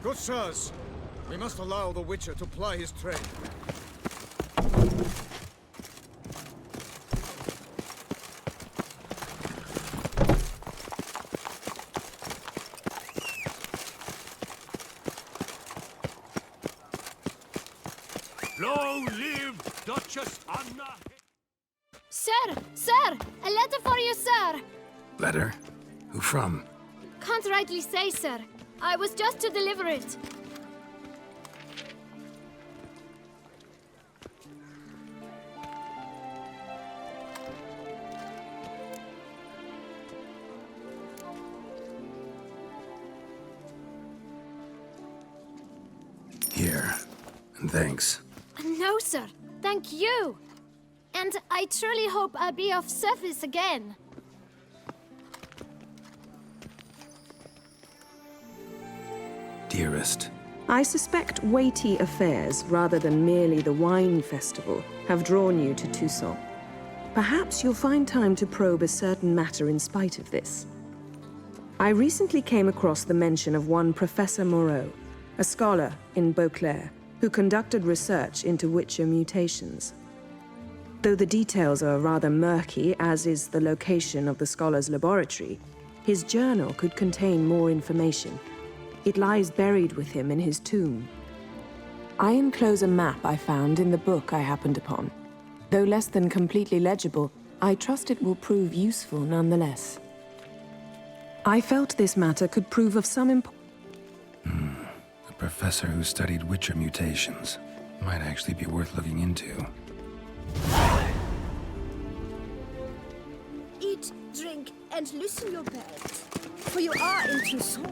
Good sirs, we must allow the Witcher to ply his trade. Long live Duchess Anna! Sir! Sir! A letter for you, sir! Letter? Who from? Can't rightly say, sir. I was just to deliver it. Here. And thanks. No, sir. Thank you. And I truly hope I'll be of service again. Dearest. I suspect weighty affairs, rather than merely the wine festival, have drawn you to Toussaint. Perhaps you'll find time to probe a certain matter in spite of this. I recently came across the mention of one Professor Moreau, a scholar in Beauclair, who conducted research into Witcher mutations. Though the details are rather murky, as is the location of the scholar's laboratory, his journal could contain more information. It lies buried with him in his tomb. I enclose a map I found in the book I happened upon. Though less than completely legible, I trust it will prove useful nonetheless. I felt this matter could prove of some importance. A professor who studied Witcher mutations. Might actually be worth looking into. Eat, drink, and loosen your belt, for you are in Toussaint.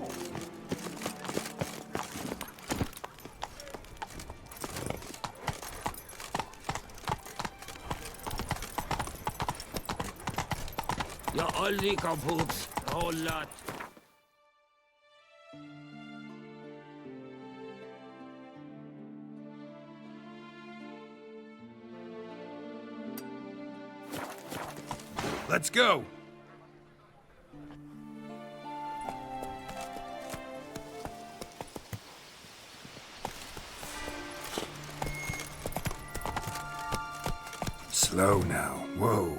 Ja, aldrig kaputt. Hållat. Let's go! Slow now. Whoa.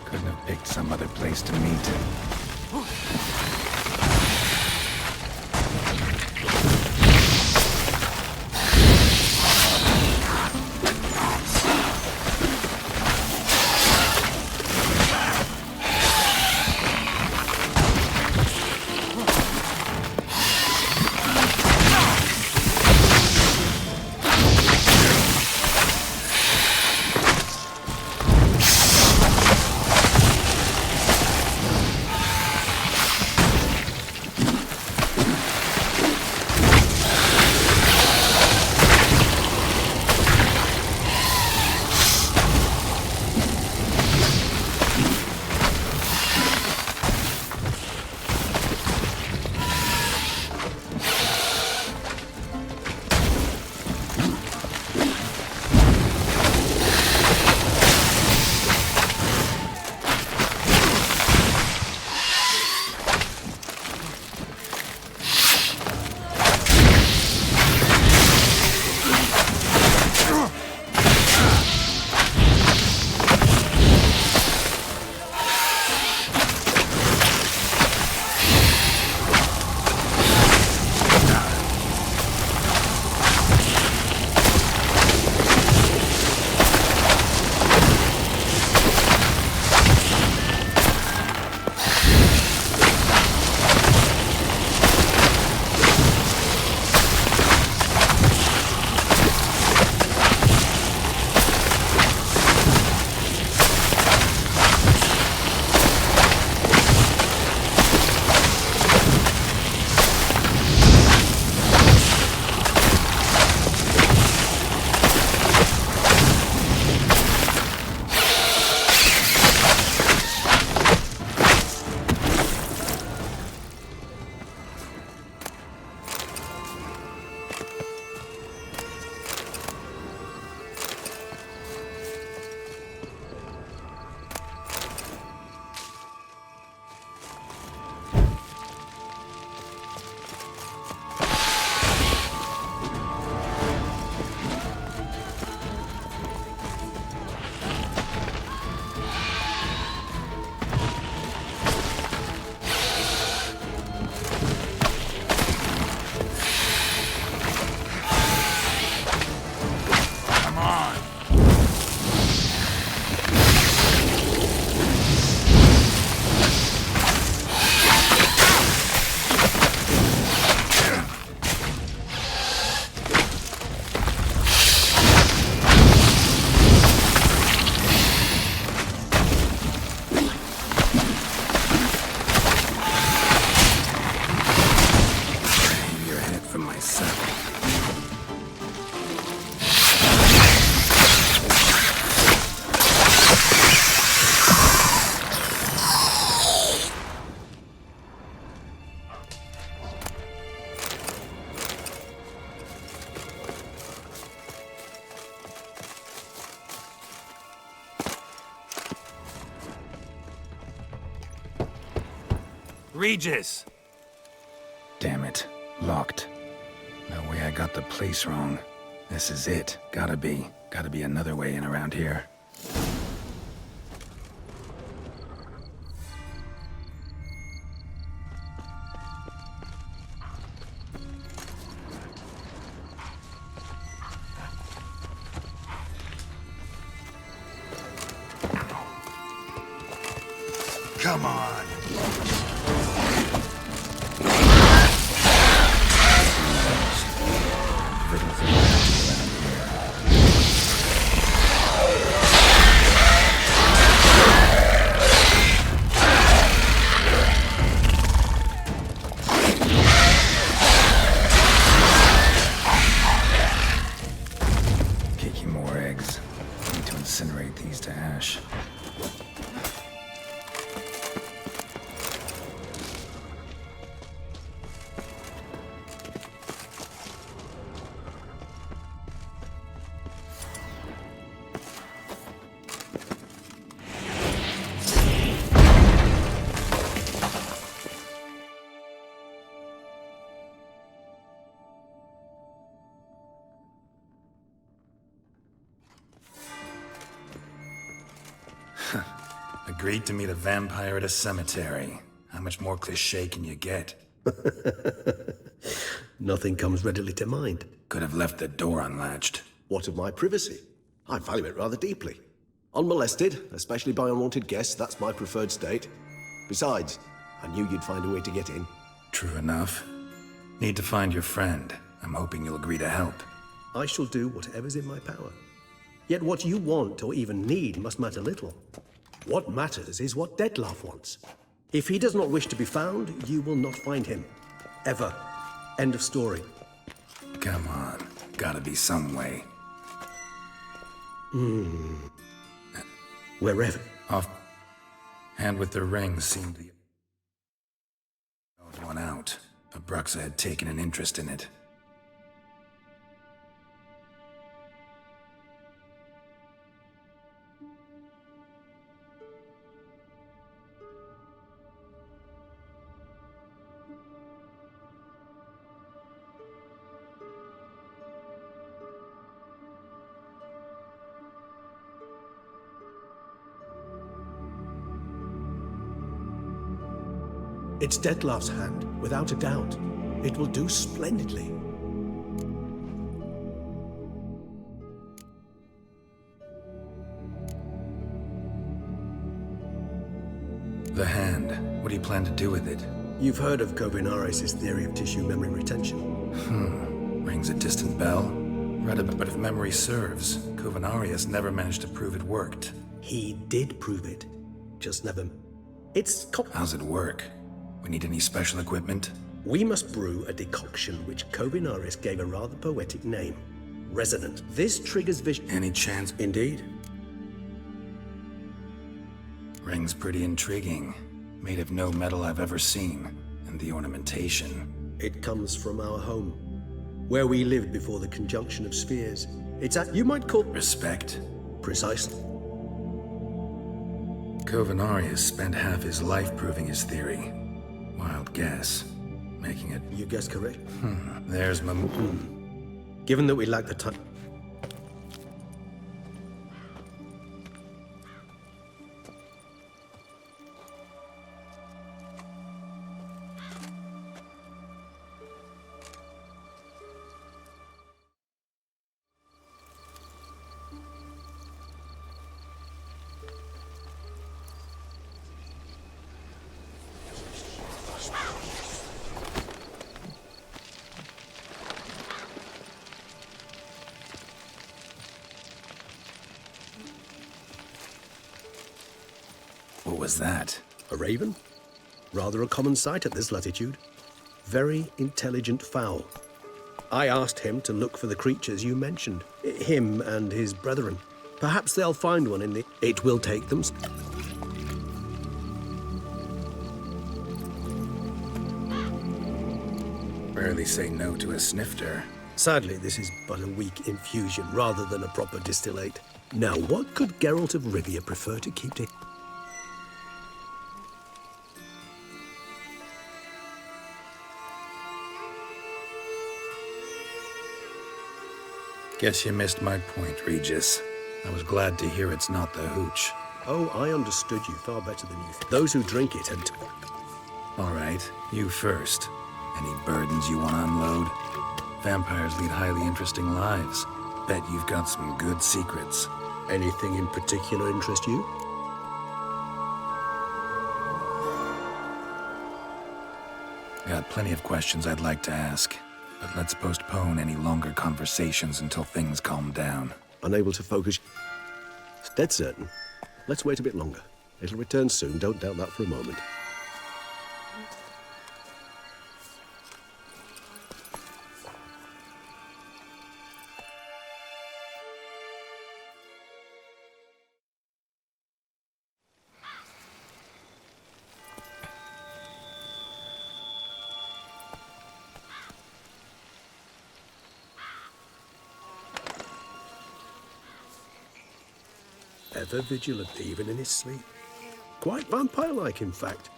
Couldn't have picked some other place to meet. Regis! Damn it. Locked. No way I got the place wrong. This is it. Gotta be. Gotta be another way in around here. Come on! Kicking more eggs. Need to incinerate these to ash. Agreed to meet a vampire at a cemetery. How much more cliché can you get? Nothing comes readily to mind. Could have left the door unlatched. What of my privacy? I value it rather deeply. Unmolested, especially by unwanted guests, that's my preferred state. Besides, I knew you'd find a way to get in. True enough. Need to find your friend. I'm hoping you'll agree to help. I shall do whatever's in my power. Yet what you want or even need must matter little. What matters is what Detlef wants. If he does not wish to be found, you will not find him. Ever. End of story. Come on. Gotta be some way. Wherever. Off. Hand with the ring seemed the one out. Abruxa had taken an interest in it. It's Detlef's hand, without a doubt. It will do splendidly. The hand. What do you plan to do with it? You've heard of Kovinaris' theory of tissue memory retention. Rings a distant bell. Read about it, but if memory serves, Kovinaris never managed to prove it worked. He did prove it. Just never... How's it work? We need any special equipment? We must brew a decoction which Kovinaris gave a rather poetic name. Resonant. This triggers vision... Any chance? Indeed. Ring's pretty intriguing. Made of no metal I've ever seen. And the ornamentation. It comes from our home, where we lived before the conjunction of spheres. It's you might call... Respect? Precisely. Kovinaris spent half his life proving his theory. Wild guess. Making it... You guessed correct. There's my... Given that we lack the time... What was that? A raven? Rather a common sight at this latitude. Very intelligent fowl. I asked him to look for the creatures you mentioned. Him and his brethren. Perhaps they'll find one in the... It will take them... Rarely say no to a snifter. Sadly, this is but a weak infusion rather than a proper distillate. Now, what could Geralt of Rivia prefer to keep to... Guess you missed my point, Regis. I was glad to hear it's not the hooch. Oh, I understood you far better than you think. Those who drink it and... All right, you first. Any burdens you want to unload? Vampires lead highly interesting lives. Bet you've got some good secrets. Anything in particular interest you? Got plenty of questions I'd like to ask, but let's postpone any longer conversations until things calm down. Unable to focus? Dead certain. Let's wait a bit longer. It'll return soon, don't doubt that for a moment. Ever vigilant, even in his sleep. Quite vampire-like, in fact.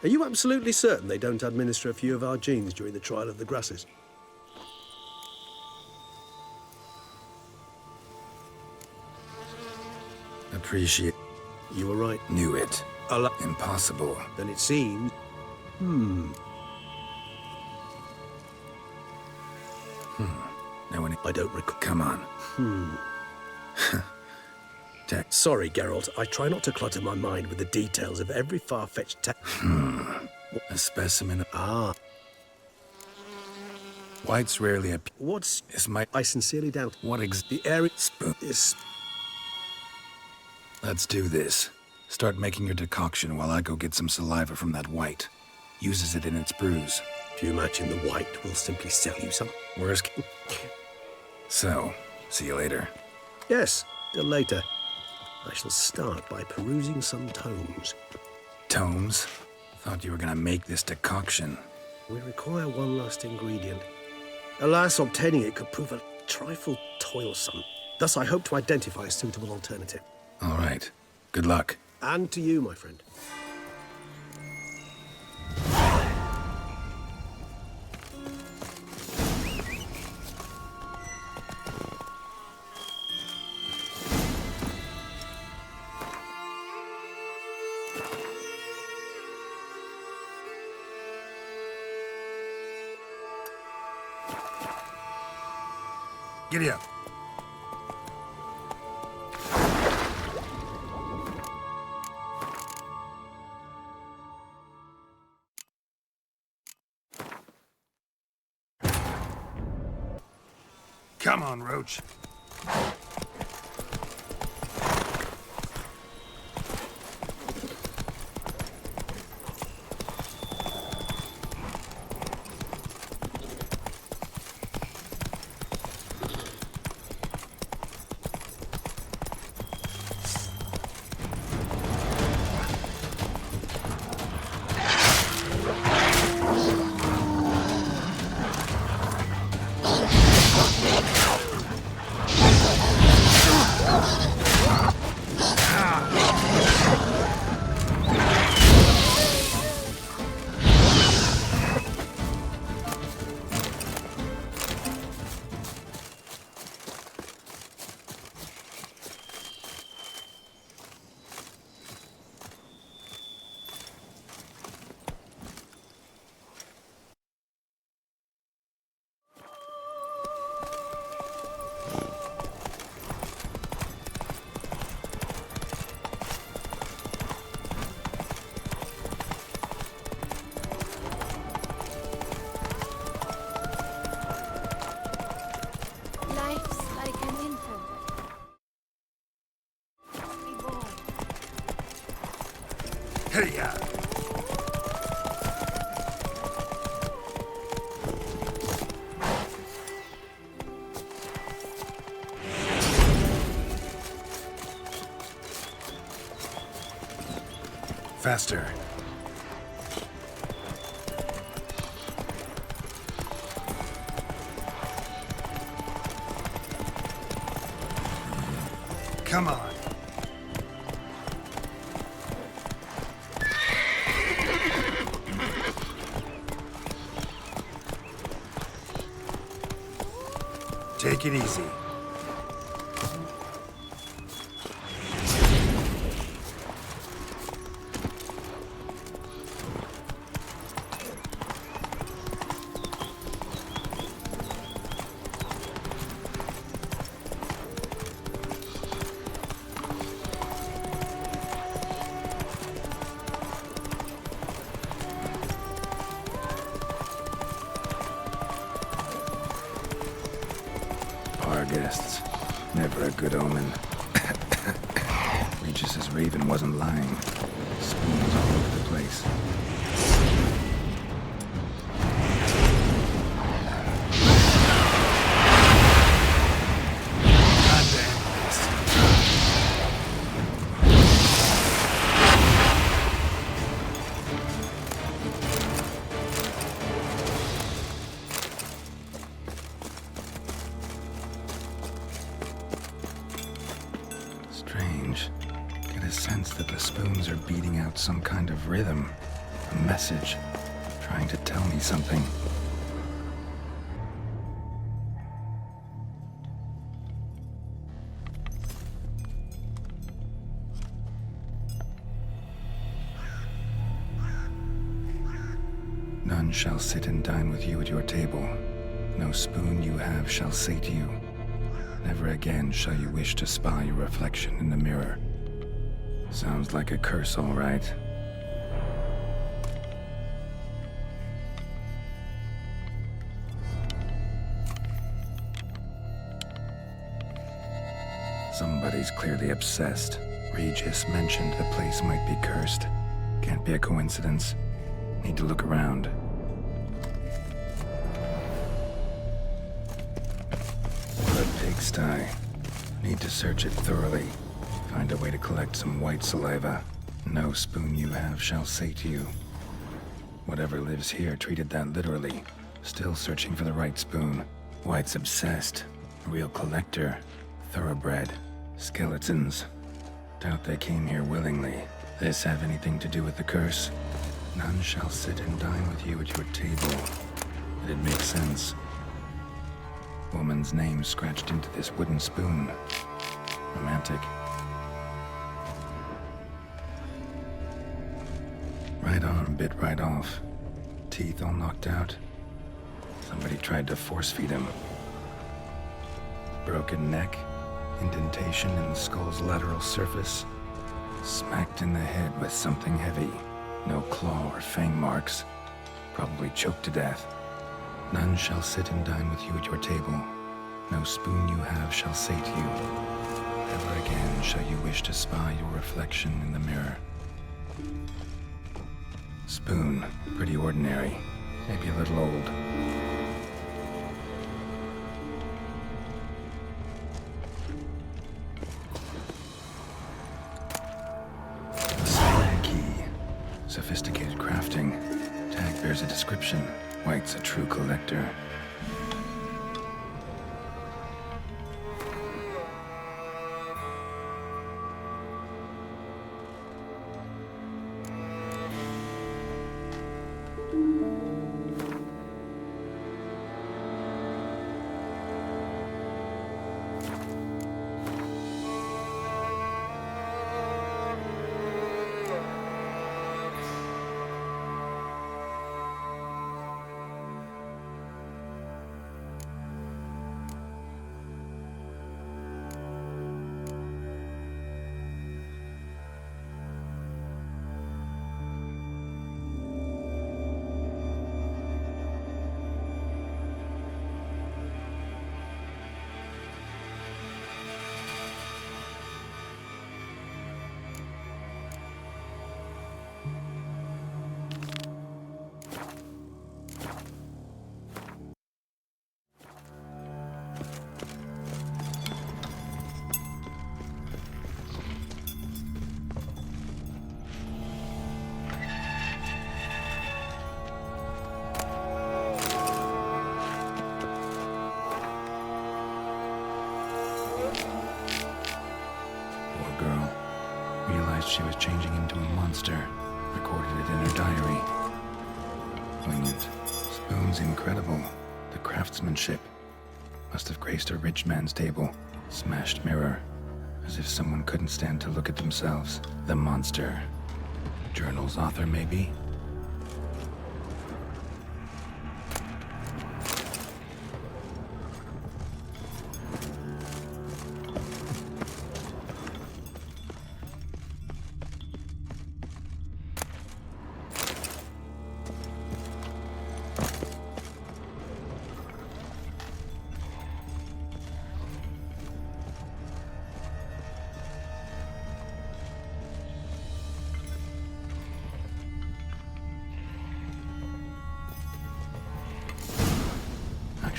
Are you absolutely certain they don't administer a few of our genes during the trial of the grasses? Appreciate. You were right. Knew it. Impossible. Then it seems... No one. I don't recall. Come on. Sorry, Geralt. I try not to clutter my mind with the details of every far-fetched A specimen of. Ah, White's rarely a. what's... Is my. I sincerely doubt. What The area spoon? is... Let's do this. Start making your decoction while I go get some saliva from that white. Uses it in its brews. If you imagine the white, we'll simply sell you some. Worst. So, see you later. Yes, till later. I shall start by perusing some tomes. Tomes? Thought you were gonna make this decoction. We require one last ingredient. Alas, obtaining it could prove a trifle toilsome. Thus, I hope to identify a suitable alternative. All right. Good luck. And to you, my friend. Giddy up. Come on, Roach. Life's like an infant. Reborn. Hey, ya. Faster. Come on. Take it easy. Our guests. Never a good omen. Regis's raven wasn't lying. Spoons all over the place. Strange. Get a sense that the spoons are beating out some kind of rhythm, a message, trying to tell me something. None shall sit and dine with you at your table. No spoon you have shall say to you, never again shall you wish to spy your reflection in the mirror. Sounds like a curse, all right. Somebody's clearly obsessed. Regis mentioned the place might be cursed. Can't be a coincidence. Need to look around. What a pigsty. Need to search it thoroughly. Find a way to collect some white saliva. No spoon you have shall say to you. Whatever lives here treated that literally. Still searching for the right spoon. White's obsessed. Real collector. Thoroughbred. Skeletons. Doubt they came here willingly. This have anything to do with the curse? None shall sit and dine with you at your table. It'd make sense. Woman's name scratched into this wooden spoon. Romantic. Right arm bit right off. Teeth all knocked out. Somebody tried to force feed him. Broken neck. Indentation in the skull's lateral surface. Smacked in the head with something heavy. No claw or fang marks. Probably choked to death. None shall sit and dine with you at your table. No spoon you have shall say to you, never again shall you wish to spy your reflection in the mirror. Spoon, pretty ordinary. Maybe a little old. Sophisticated crafting. Tag bears a description. White's a true collector. She was changing into a monster. Recorded it in her diary. Poignant. Spoon's incredible. The craftsmanship. Must have graced a rich man's table. Smashed mirror. As if someone couldn't stand to look at themselves. The monster. Journal's author, maybe?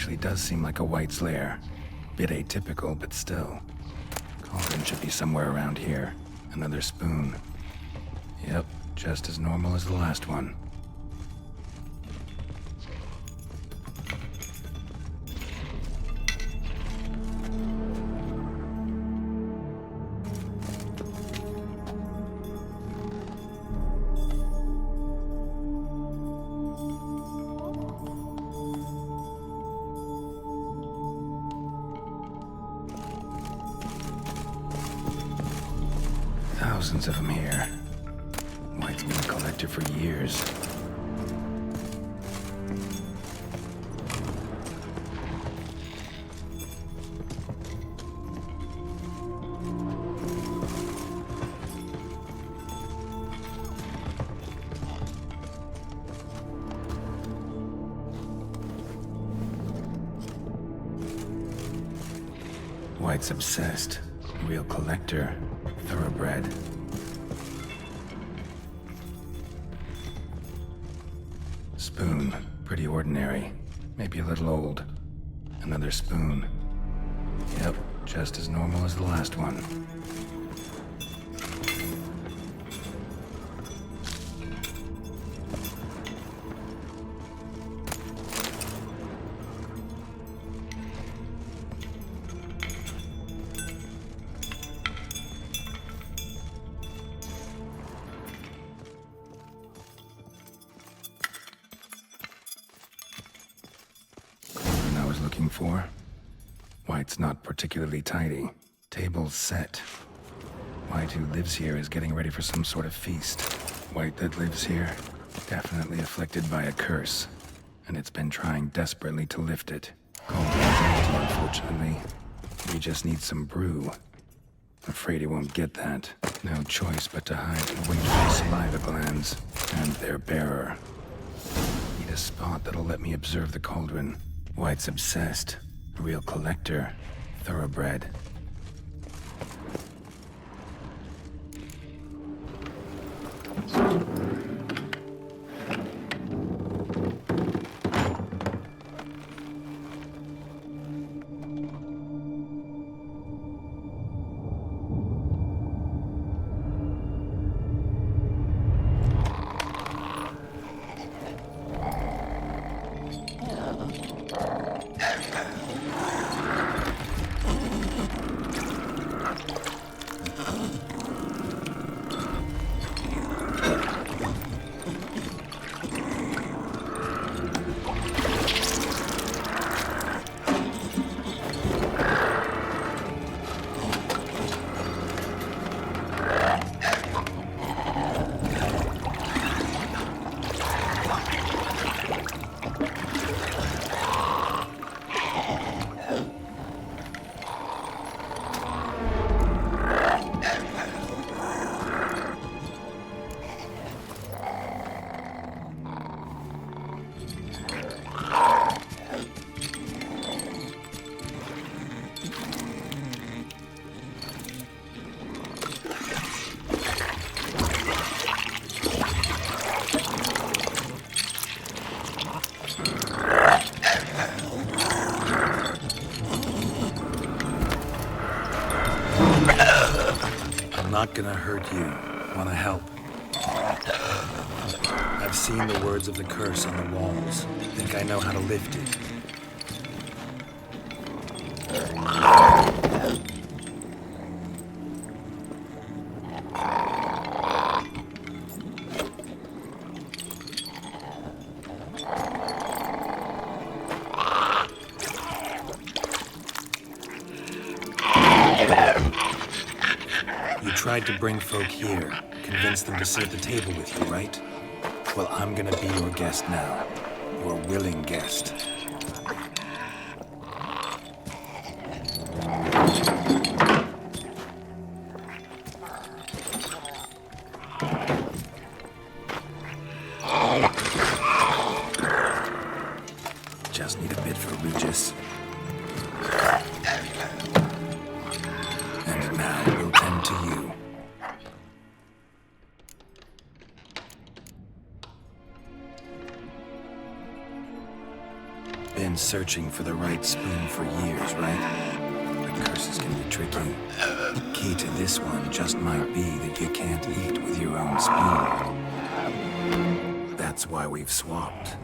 actually does seem like a White's lair. Bit atypical, but still. Cauldron should be somewhere around here. Another spoon. Yep, just as normal as the last one. Thousands of them here. White's been a collector for years. White's obsessed. Real collector. Thoroughbred. Spoon. Pretty ordinary. Maybe a little old. Another spoon. Yep, just as normal as the last one. Looking for? White's not particularly tidy. Table's set. White, who lives here, is getting ready for some sort of feast. White that lives here, definitely afflicted by a curse, and it's been trying desperately to lift it. Cauldron's empty, unfortunately. We just need some brew. Afraid he won't get that. No choice but to hide and wait for the saliva glands and their bearer. Need a spot that'll let me observe the cauldron. White's obsessed. A real collector. Thoroughbred. Not gonna hurt you. Wanna help? I've seen the words of the curse on the walls. Think I know how to lift it. Tried to bring folk here, convince them to sit at the table with you, right? Well, I'm gonna be your guest now. Your willing guest. Just need a bit for Regis. And now we'll tend to you. Been searching for the right spoon for years, right? But curses can be tricky. The key to this one just might be that you can't eat with your own spoon. That's why we've swapped.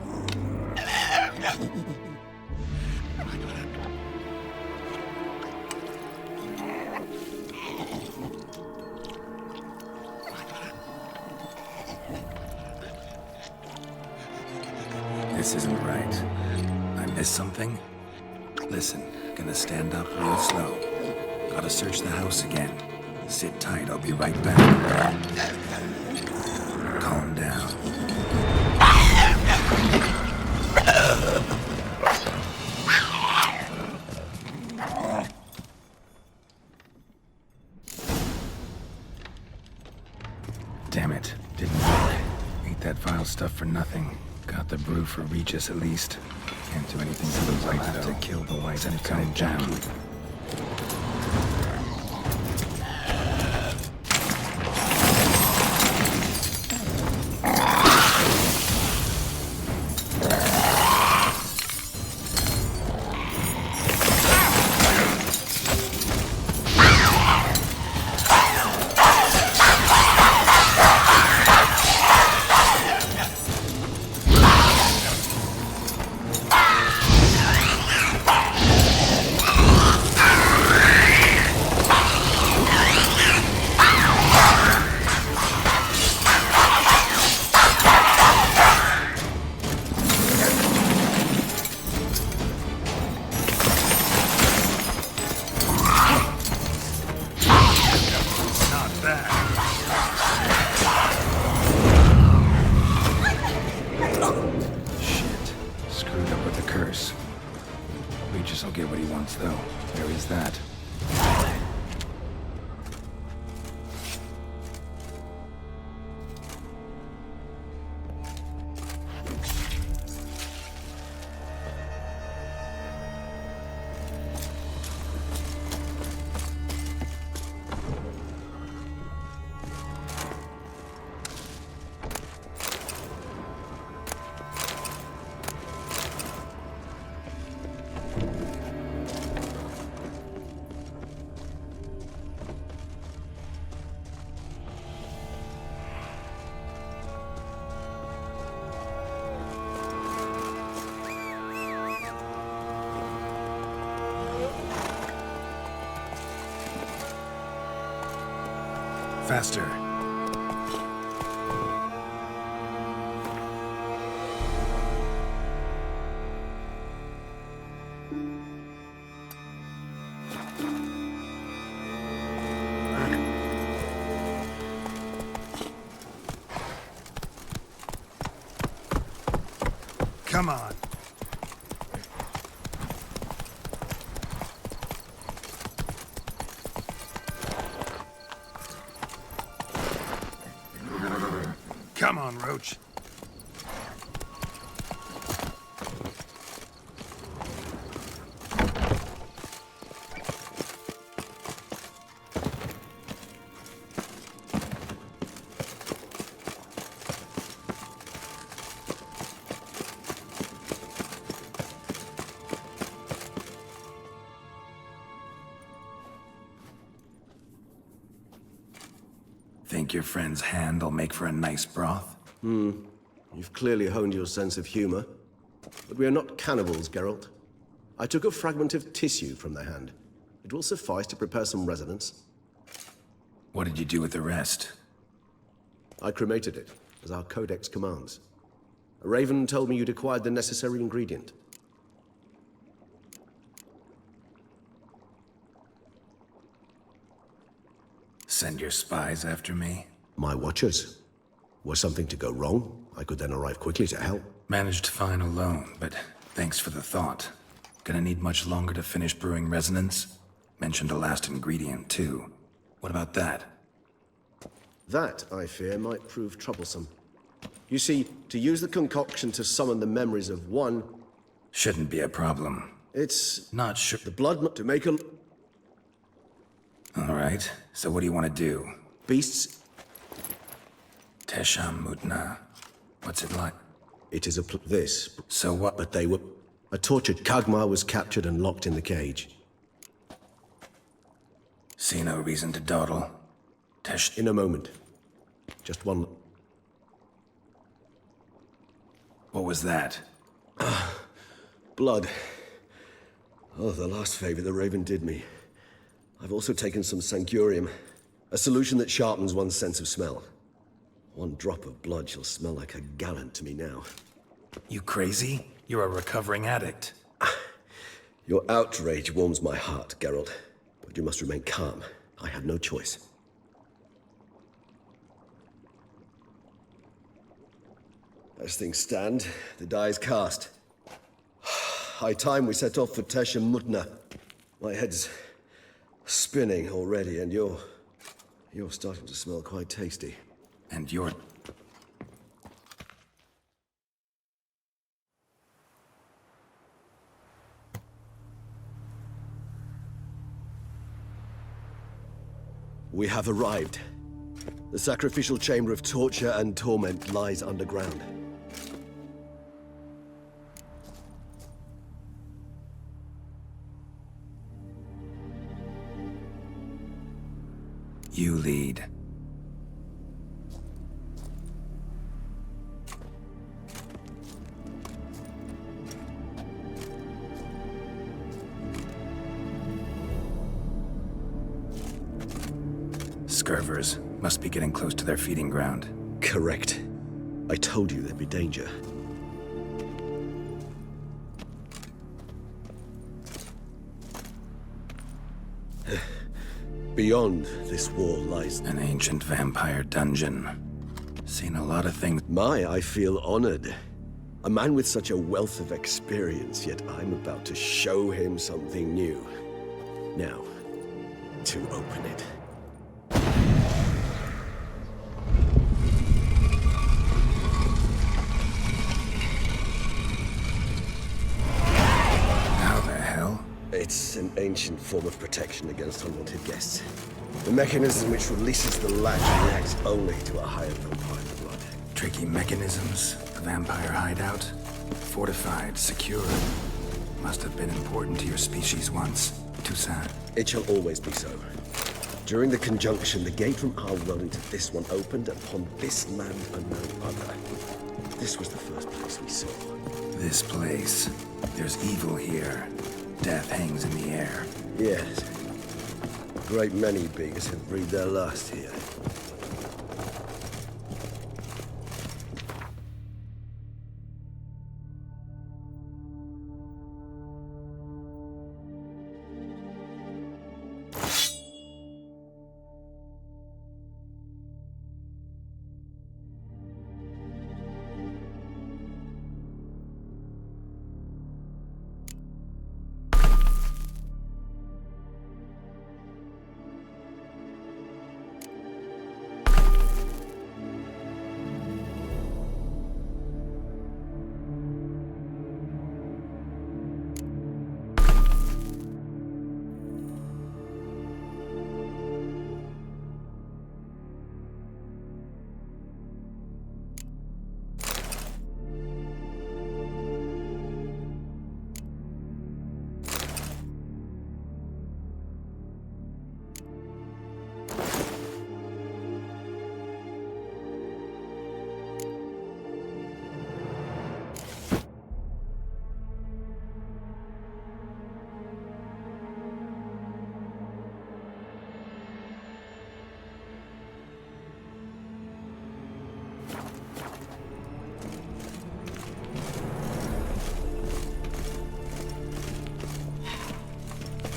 This isn't right. I missed something? Listen, gonna stand up real slow. Gotta search the house again. Sit tight, I'll be right back. Calm down. Damn it, didn't work. Ate that vile stuff for nothing. Got the brew for Regis at least. Can't do anything to the white though. To kill the white and cut it down. Regis will get what he wants, though. Where is that? Faster. Come on. Come on, Roach. Think your friend's hand will make for a nice broth? You've clearly honed your sense of humor. But we are not cannibals, Geralt. I took a fragment of tissue from the hand. It will suffice to prepare some resonance. What did you do with the rest? I cremated it, as our codex commands. A raven told me you'd acquired the necessary ingredient. Send your spies after me? My watchers. Were something to go wrong, I could then arrive quickly to help. Managed fine alone, but thanks for the thought. Gonna need much longer to finish brewing resonance? Mentioned the last ingredient, too. What about that? That, I fear, might prove troublesome. You see, to use the concoction to summon the memories of one... Shouldn't be a problem. It's... Not sure. The blood to make a... Alright, so what do you want to do? Beasts... Tesham Mutna. What's it like? It is this... So what? But they were... A tortured Kagmar was captured and locked in the cage. See no reason to dawdle. Tesh. In a moment. Just one... What was that? Blood. Oh, the last favor the Raven did me. I've also taken some Sancurium, a solution that sharpens one's sense of smell. One drop of blood shall smell like a gallon to me now. You crazy? You're a recovering addict. Your outrage warms my heart, Geralt. But you must remain calm. I have no choice. As things stand, the die is cast. High time we set off for Tesh and Mutna. My head's spinning already, and you're starting to smell quite tasty. And you're... We have arrived. The sacrificial chamber of torture and torment lies underground. You lead. Scurvers must be getting close to their feeding ground. Correct. I told you there'd be danger. Beyond this wall lies... An ancient vampire dungeon. Seen a lot of things. I feel honored. A man with such a wealth of experience, yet I'm about to show him something new. Now, to open it. It's an ancient form of protection against unwanted guests. The mechanism which releases the latch reacts only to a higher vampire blood. Tricky mechanisms, a vampire hideout. Fortified, secure. Must have been important to your species once. Toussaint. It shall always be so. During the conjunction, the gate from our world into this one opened upon this land and no other. This was the first place we saw. This place. There's evil here. Death hangs in the air. Yes. A great many beings have breathed their last here.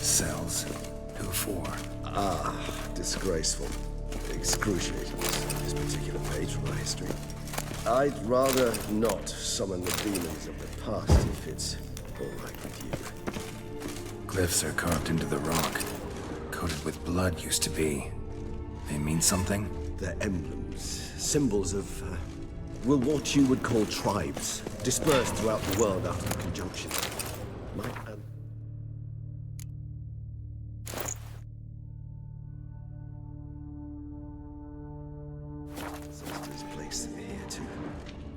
Cells. Who for? Disgraceful. Excruciating, this particular page from our history. I'd rather not summon the demons of the past if it's all right with you. Glyphs are carved into the rock. Coated with blood used to be. They mean something? They're emblems, symbols of, what you would call tribes, dispersed throughout the world after the conjunction.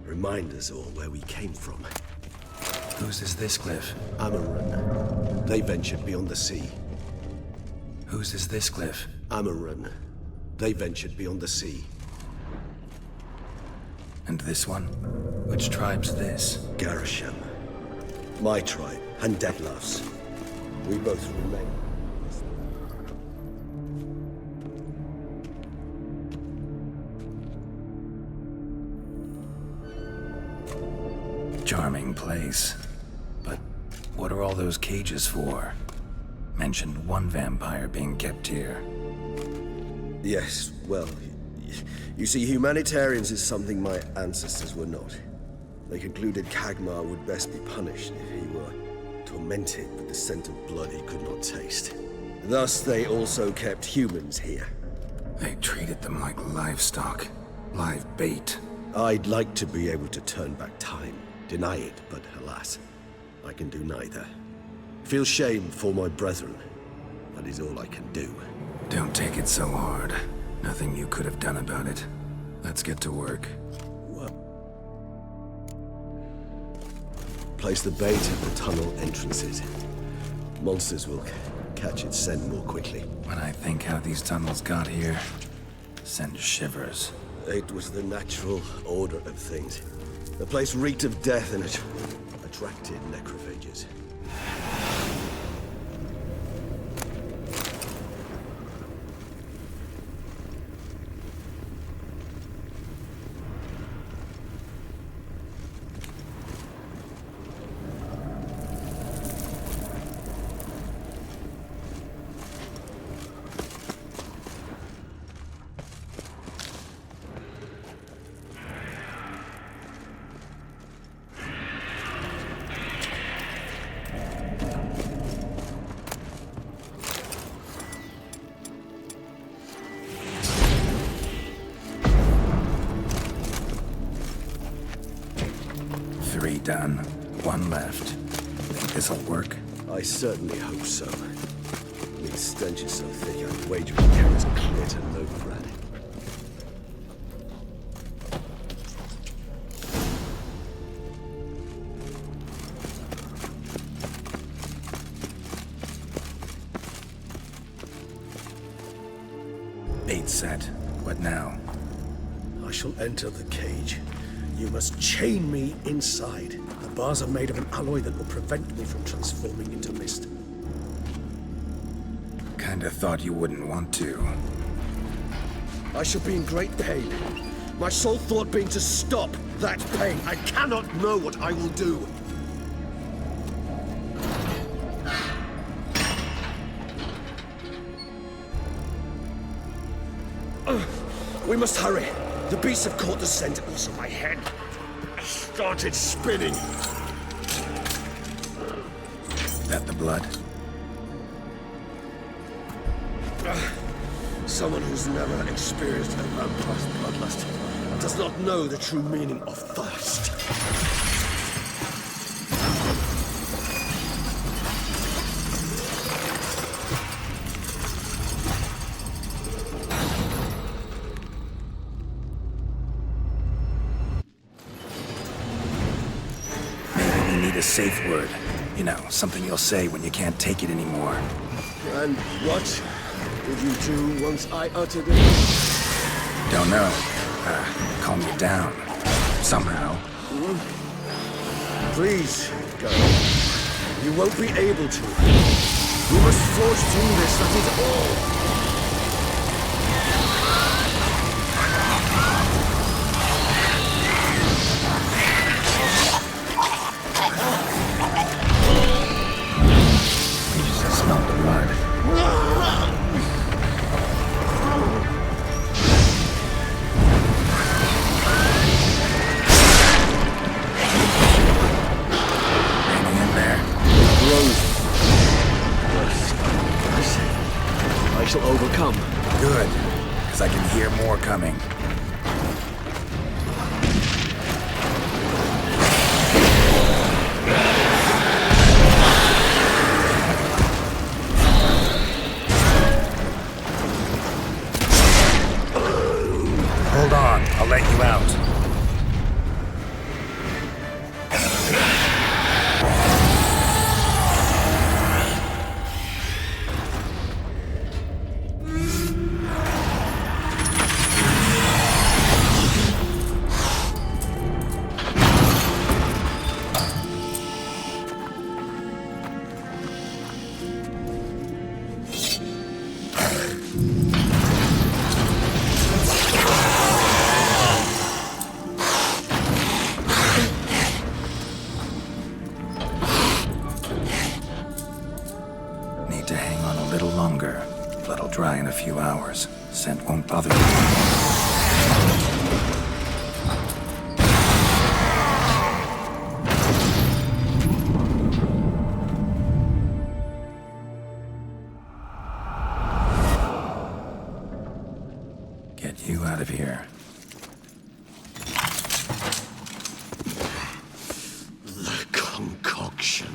Remind us all where we came from. Whose is this cliff? Amaran. They ventured beyond the sea. Whose is this cliff? Amaran. They ventured beyond the sea. And this one? Which tribe's this? Garasham. My tribe, and Detlef's. We both remain. Charming place. But what are all those cages for? Mentioned one vampire being kept here. Yes, well, you see, humanitarians is something my ancestors were not. They concluded Kagmar would best be punished if he were tormented with the scent of blood he could not taste. Thus, they also kept humans here. They treated them like livestock. Live bait. I'd like to be able to turn back time, deny it, but alas, I can do neither. Feel shame for my brethren. That is all I can do. Don't take it so hard. Nothing you could have done about it. Let's get to work. Place the bait at the tunnel entrances. Monsters will catch its scent more quickly. When I think how these tunnels got here, send shivers. It was the natural order of things. The place reeked of death and it attracted necrophages. Three done. One left. Think this'll work? I certainly hope so. The stench is so thick, I'd wager it carries clear to Novigrad. Bait set. What now? I shall enter the cage. You must chain me inside. The bars are made of an alloy that will prevent me from transforming into mist. Kinda thought you wouldn't want to. I shall be in great pain. My sole thought being to stop that pain. I cannot know what I will do. We must hurry. The beasts have caught the scent, also my head started spinning. That the blood? Someone who's never experienced a vampire's bloodlust does not know the true meaning of thirst. A safe word. You know, something you'll say when you can't take it anymore. And what would you do once I uttered it? Don't know. Calm you down. Somehow. Please, go. You won't be able to. We must forge through this, that is all. I shall overcome. Good, because I can hear more coming. Hold on, I'll let you out. to hang on a little longer. Blood'll dry in a few hours. Scent won't bother you. Get you out of here. The concoction.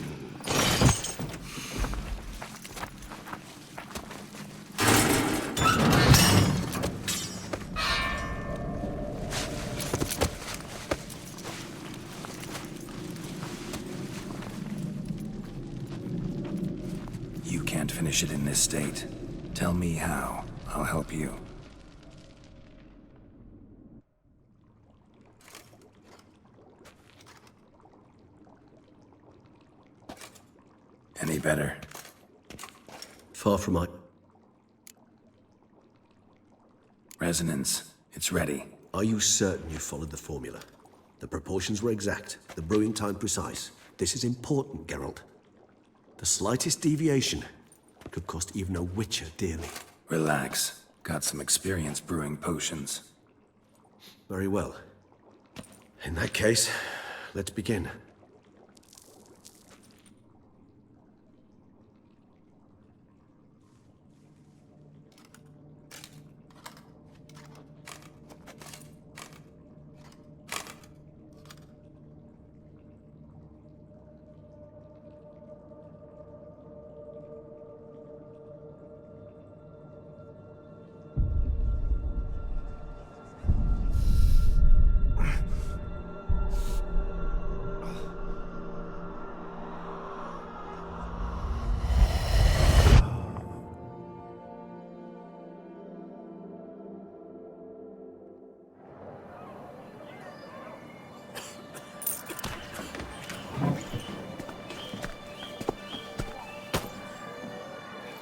You can't finish it in this state. Tell me how. I'll help you. Any better? Far from my... Resonance. It's ready. Are you certain you followed the formula? The proportions were exact, the brewing time precise. This is important, Geralt. The slightest deviation could cost even a Witcher dearly. Relax. Got some experience brewing potions. Very well. In that case, let's begin.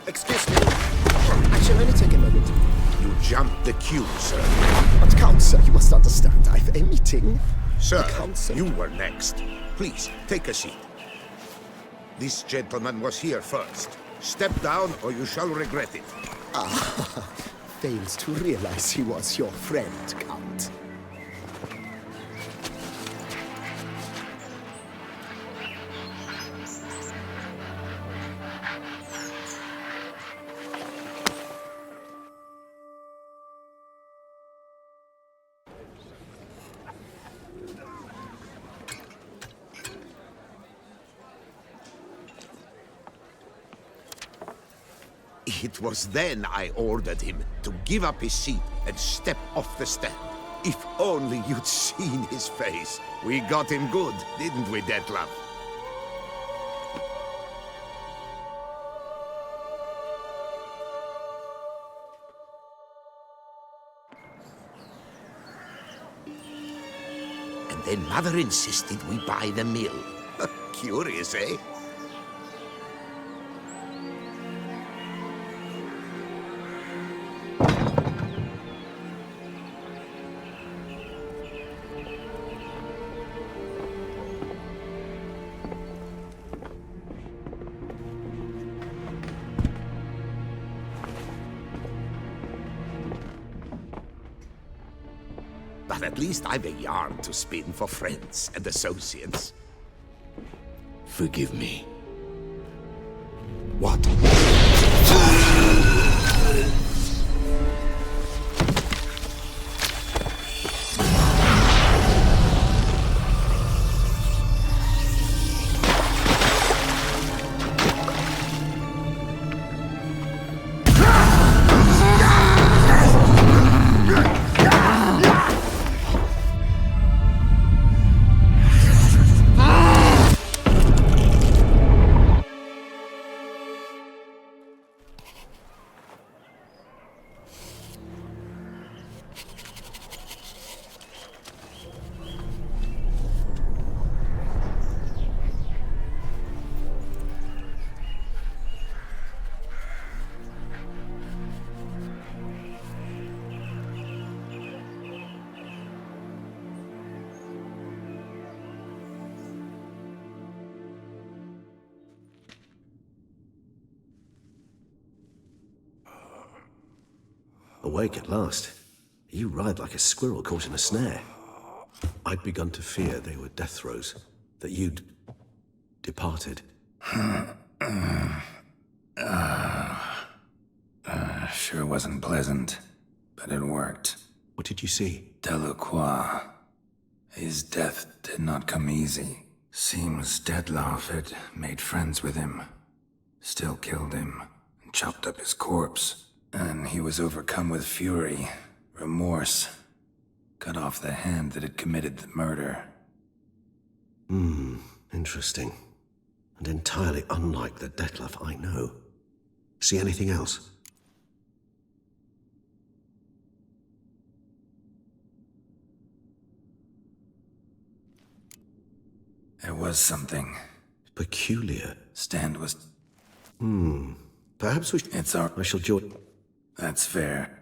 Excuse me. Actually, only take a moment. You jumped the queue, sir. But Count, sir, you must understand. I've a meeting. Sir, Count, sir. you were next. Please, take a seat. This gentleman was here first. Step down or you shall regret it. Fails to realize he was your friend, Count. It was then I ordered him to give up his seat and step off the stand. If only you'd seen his face. We got him good, didn't we, Detlef? And then Mother insisted we buy the mill. Curious, eh? But at least I've a yarn to spin for friends and associates. Forgive me. What? awake at last. You writhe like a squirrel caught in a snare. I'd begun to fear they were death throes, that you'd departed. Sure wasn't pleasant, but it worked. What did you see? Delacroix. His death did not come easy. Seems Dettlaff had made friends with him, still killed him, and chopped up his corpse. And he was overcome with fury, remorse, cut off the hand that had committed the murder. Interesting. And entirely unlike the Dettlaff I know. See anything else? There was something. Peculiar. Stand was... Perhaps we... It's our... I shall join... That's fair.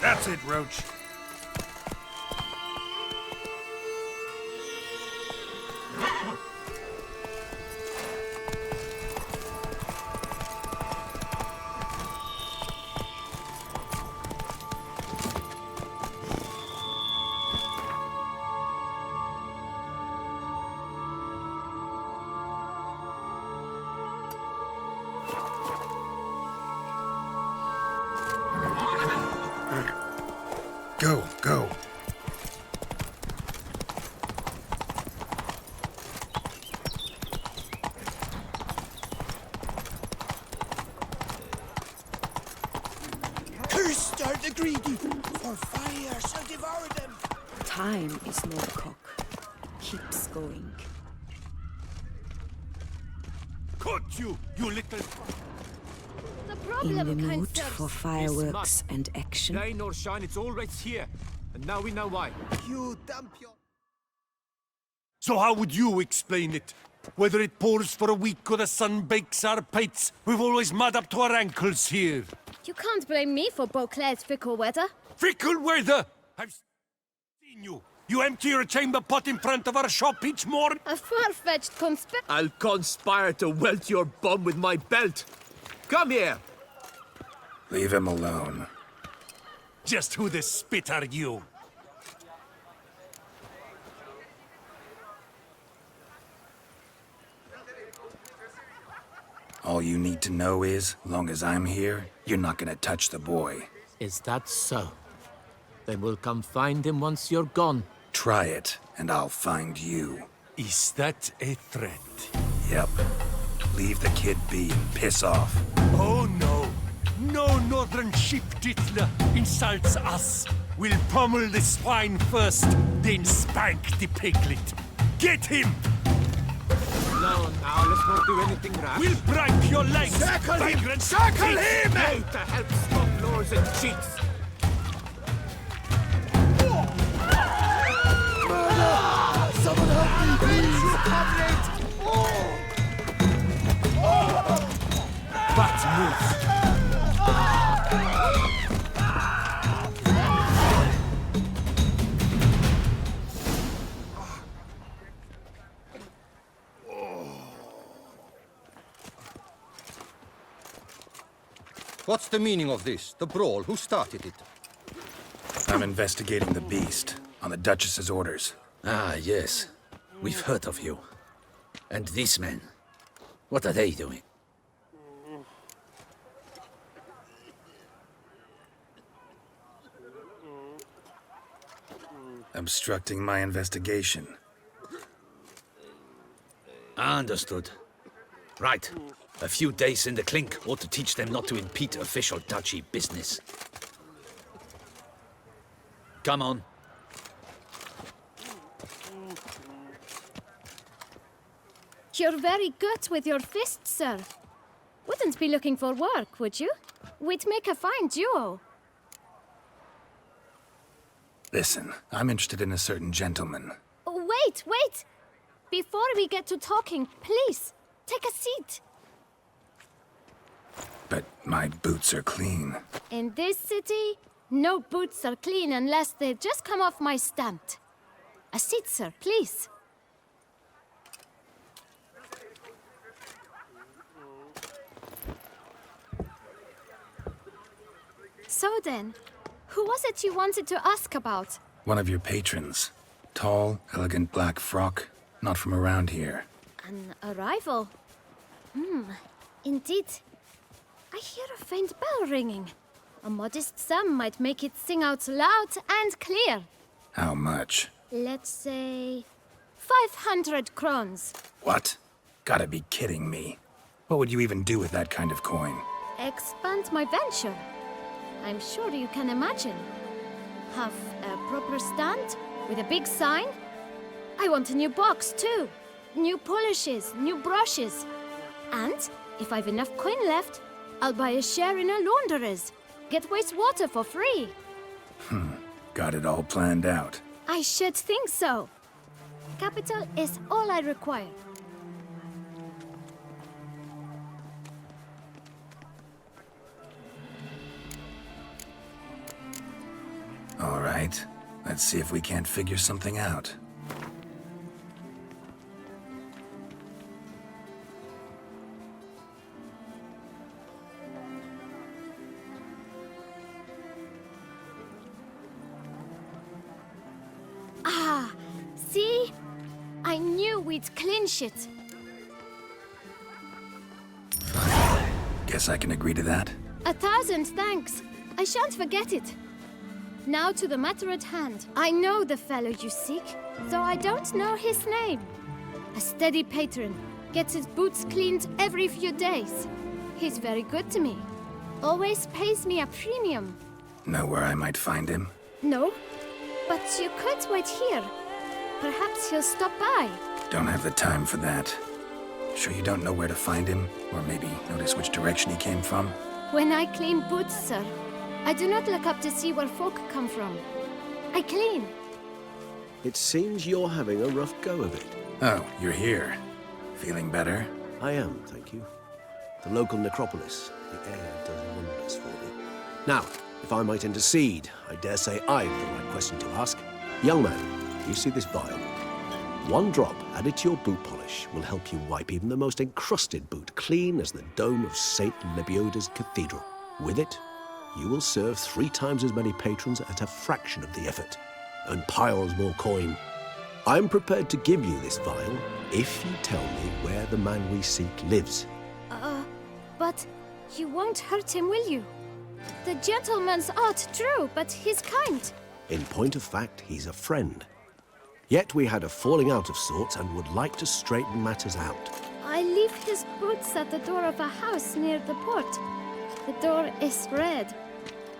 That's it, Roach. Go. Cursed are the greedy, for fire shall devour them. Time is no cock. Keeps going. Caught you, you little... The In problem, the kind mood sirs. for fireworks and action. Rain or shine, it's always here. And now we know why. You dump your... So how would you explain it? Whether it pours for a week or the sun bakes our pates, we've always mud up to our ankles here. You can't blame me for Beauclair's fickle weather. Fickle weather! I've seen you. You empty your chamber pot in front of our shop each morning. A far-fetched I'll conspire to welt your bum with my belt. Come here! Leave him alone. Just who the spit are you? All you need to know is, long as I'm here, you're not gonna touch the boy. Is that so? Then we'll come find him once you're gone. Try it, and I'll find you. Is that a threat? Yep. Leave the kid be and piss off. Oh no! No northern sheep dittler insults us. We'll pummel the swine first, then spank the piglet. Get him! No, now let's not do anything rash. We'll break your legs! Circle him! vagrant Circle bitch. him! Hey, to help stop lords and cheats. move. What's the meaning of this? The brawl? Who started it? I'm investigating the beast, on the Duchess's orders. Ah, yes. We've heard of you. And these men, what are they doing? Obstructing my investigation. Understood. Right. A few days in the clink ought to teach them not to impede official duchy business. Come on. You're very good with your fists, sir. Wouldn't be looking for work, would you? We'd make a fine duo. Listen, I'm interested in a certain gentleman. Wait, wait! Before we get to talking, please, take a seat. But my boots are clean. In this city, no boots are clean unless they just come off my stamp. A seat, sir, please. So then, who was it you wanted to ask about? One of your patrons. Tall, elegant black frock. Not from around here. An arrival? Indeed. I hear a faint bell ringing. A modest sum might make it sing out loud and clear. How much? Let's say 500 crowns. What? Gotta be kidding me. What would you even do with that kind of coin? Expand my venture. I'm sure you can imagine. Have a proper stand with a big sign. I want a new box too. New polishes, new brushes. And if I've enough coin left, I'll buy a share in a launderer's. Get wastewater for free. Got it all planned out. I should think so. Capital is all I require. All right. Let's see if we can't figure something out. See? I knew we'd clinch it. Fine. Guess I can agree to that. 1,000 thanks. I shan't forget it. Now to the matter at hand. I know the fellow you seek, though I don't know his name. A steady patron, gets his boots cleaned every few days. He's very good to me. Always pays me a premium. Know where I might find him? No, but you could wait here. Perhaps he'll stop by. Don't have the time for that. Sure you don't know where to find him? Or maybe notice which direction he came from? When I clean boots, sir, I do not look up to see where folk come from. I clean. It seems you're having a rough go of it. Oh, you're here. Feeling better? I am, thank you. The local necropolis. The air does wonders for me. Now, if I might intercede, I dare say I've the right question to ask. Young man, you see this vial? One drop added to your boot polish will help you wipe even the most encrusted boot clean as the dome of St. Lebioda's cathedral. With it, you will serve 3 times as many patrons at a fraction of the effort, and piles more coin. I'm prepared to give you this vial if you tell me where the man we seek lives. But you won't hurt him, will you? The gentleman's art, true, but he's kind. In point of fact, he's a friend. Yet we had a falling out of sorts and would like to straighten matters out. I leave his boots at the door of a house near the port. The door is red,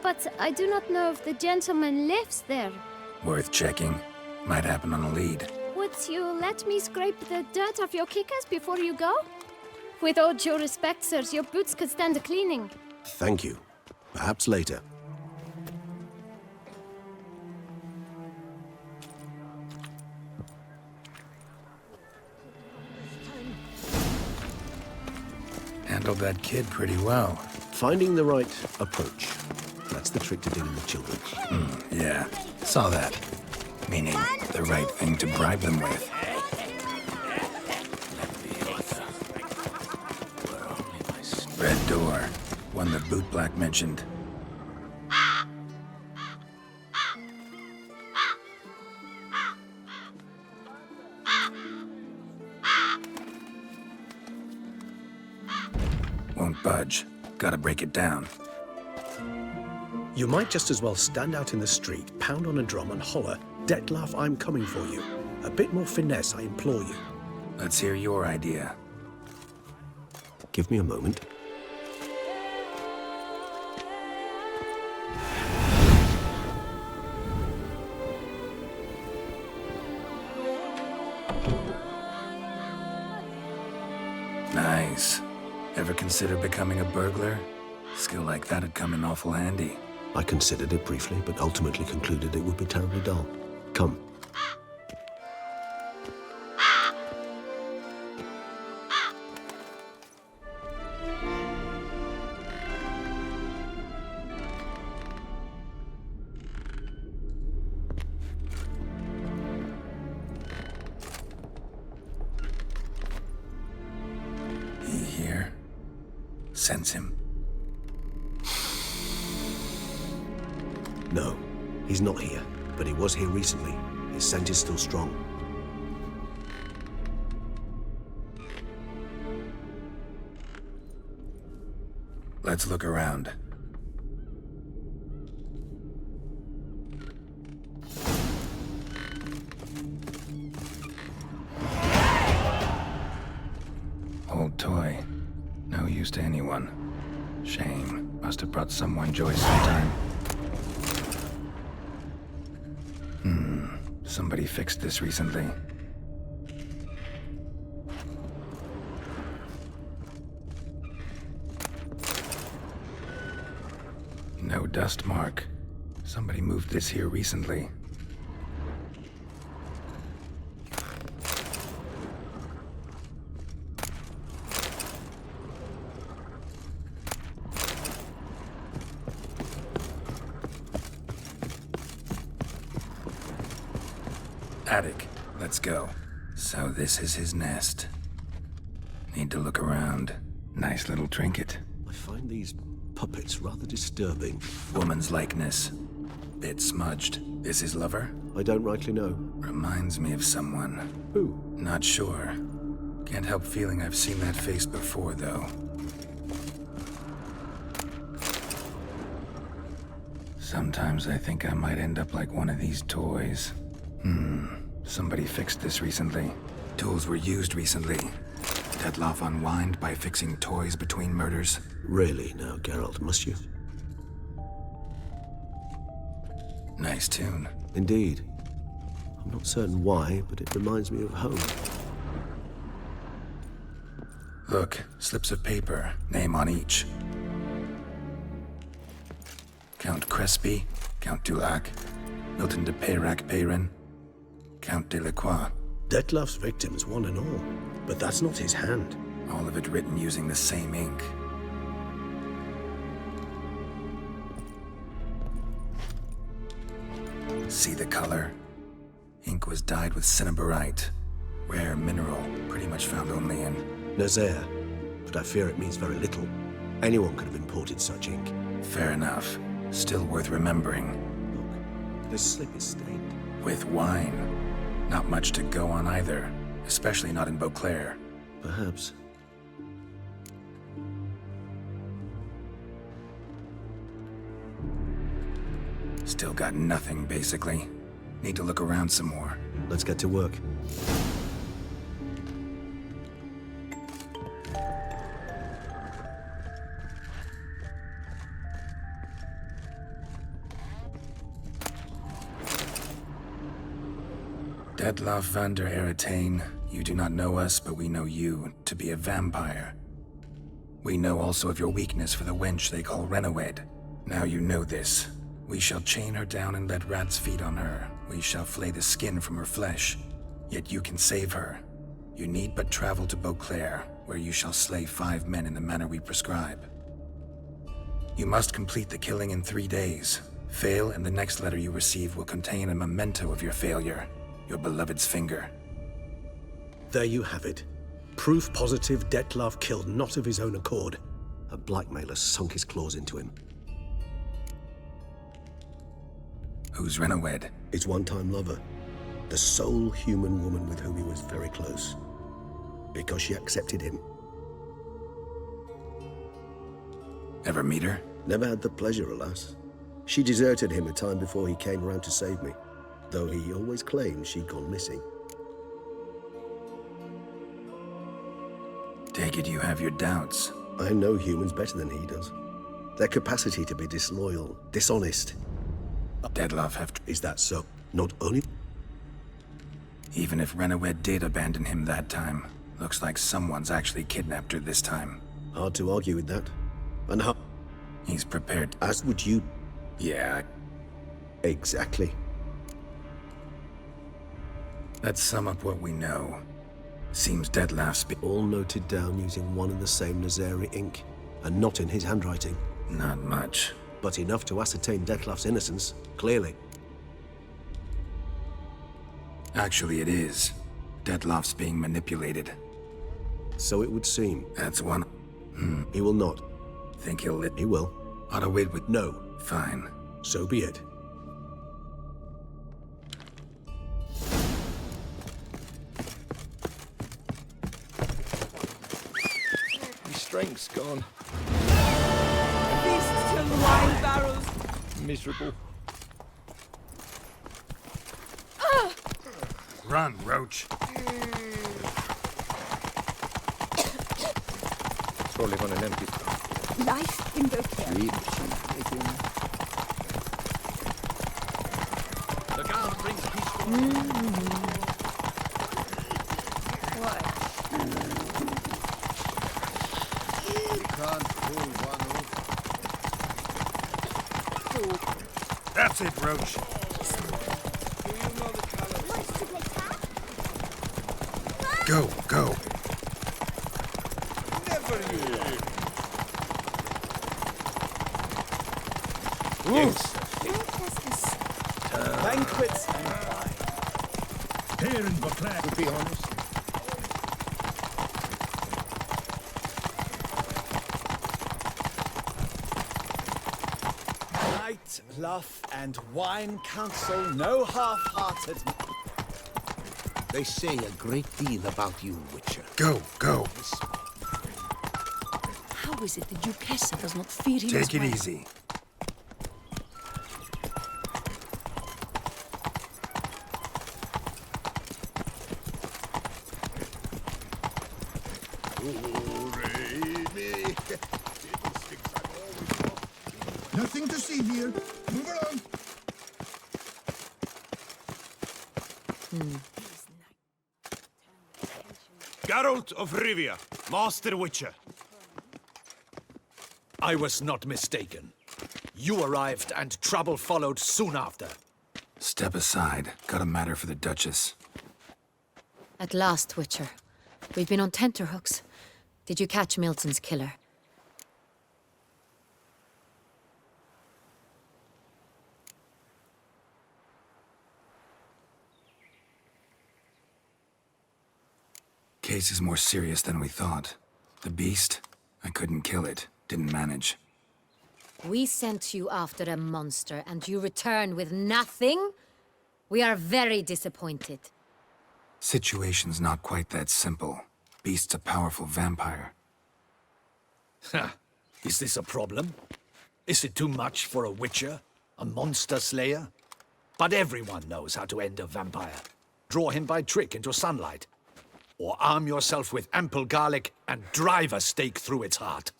but I do not know if the gentleman lives there. Worth checking. Might happen on a lead. Would you let me scrape the dirt off your kickers before you go? With all due respect, sirs, your boots could stand a cleaning. Thank you. Perhaps later. Handled that kid pretty well. Finding the right approach. That's the trick to dealing with children. Yeah, saw that. Meaning, the right thing to bribe them with. Red door. One the bootblack mentioned. Won't budge. Gotta break it down. You might just as well stand out in the street, pound on a drum and holler, "Detlef, I'm coming for you." A bit more finesse, I implore you. Let's hear your idea. Give me a moment. Nice. Ever consider becoming a burglar? Skill like that'd come in awful handy. I considered it briefly, but ultimately concluded it would be terribly dull. Come. He here? Sense him. No, he's not here, but he was here recently. His scent is still strong. Let's look around. Old toy. No use to anyone. Shame. Must have brought someone joy sometime. Somebody fixed this recently. No dust mark. Somebody moved this here recently. Attic. Let's go. So this is his nest. Need to look around. Nice little trinket. I find these puppets rather disturbing. Woman's likeness. Bit smudged. This his lover? I don't rightly know. Reminds me of someone. Who? Not sure. Can't help feeling I've seen that face before, though. Sometimes I think I might end up like one of these toys. Somebody fixed this recently. Tools were used recently. Detlef unwind by fixing toys between murders. Really now, Geralt, must you? Nice tune. Indeed. I'm not certain why, but it reminds me of home. Look, slips of paper, name on each. Count Crespi, Count Dulac, Milton de Peyrac-Peyrin, Count Delacroix. Detlef's victims, one and all. But that's not his hand. All of it written using the same ink. See the color? Ink was dyed with cinnabarite. Rare mineral, pretty much found only in Nazaire. But I fear it means very little. Anyone could have imported such ink. Fair enough. Still worth remembering. Look, this slip is stained. With wine. Not much to go on either. Especially not in Beauclair. Perhaps. Still got nothing, basically. Need to look around some more. Let's get to work. Detlef van der Eretain, you do not know us, but we know you to be a vampire. We know also of your weakness for the wench they call Renawed. Now you know this. We shall chain her down and let rats feed on her. We shall flay the skin from her flesh. Yet you can save her. You need but travel to Beauclair, where you shall slay 5 men in the manner we prescribe. You must complete the killing in 3 days. Fail, and the next letter you receive will contain a memento of your failure. Your beloved's finger. There you have it. Proof positive Dettlaff killed not of his own accord. A blackmailer sunk his claws into him. Who's Renawed? His one-time lover. The sole human woman with whom he was very close. Because she accepted him. Ever meet her? Never had the pleasure, alas. She deserted him a time before he came around to save me, though he always claimed she'd gone missing. Take it you have your doubts. I know humans better than he does. Their capacity to be disloyal, dishonest. Dettlaff have... Is that so? Not only... Even if Renawed did abandon him that time, looks like someone's actually kidnapped her this time. Hard to argue with that. And how... He's prepared. As would you... Yeah. Exactly. Let's sum up what we know. Seems Dettlaff's all noted down using one and the same Nazari ink, and not in his handwriting. Not much. But enough to ascertain Dettlaff's innocence, clearly. Actually, it is. Dettlaff's being manipulated. So it would seem. That's one. He will not. Think he'll He will. Ought to wait with... No. Fine. So be it. My strength's gone. Beasts and wine barrels. Miserable. Run, Roach. Trolley on an empty. Life in the The guard brings peaceful... What? You can't pull one off. That's it, Roach. Go, go. Never you. Yes. Banquets and wine. Here in Beauclair. To be honest. Light, bluff, and wine counsel no half-hearted. They say a great deal about you, Witcher. Go, go. How is it the Duchessa does not fear him? Take it easy. Nothing to see here. Move along. Geralt of Rivia, Master Witcher. I was not mistaken. You arrived and trouble followed soon after. Step aside. Got a matter for the Duchess. At last, Witcher. We've been on tenterhooks. Did you catch Milton's killer? Case is more serious than we thought. The beast? I couldn't kill it. Didn't manage. We sent you after a monster, and you return with nothing? We are very disappointed. Situation's not quite that simple. Beast's a powerful vampire. Ha! Is this a problem? Is it too much for a Witcher? A monster slayer? But everyone knows how to end a vampire. Draw him by trick into sunlight. Or arm yourself with ample garlic and drive a stake through its heart.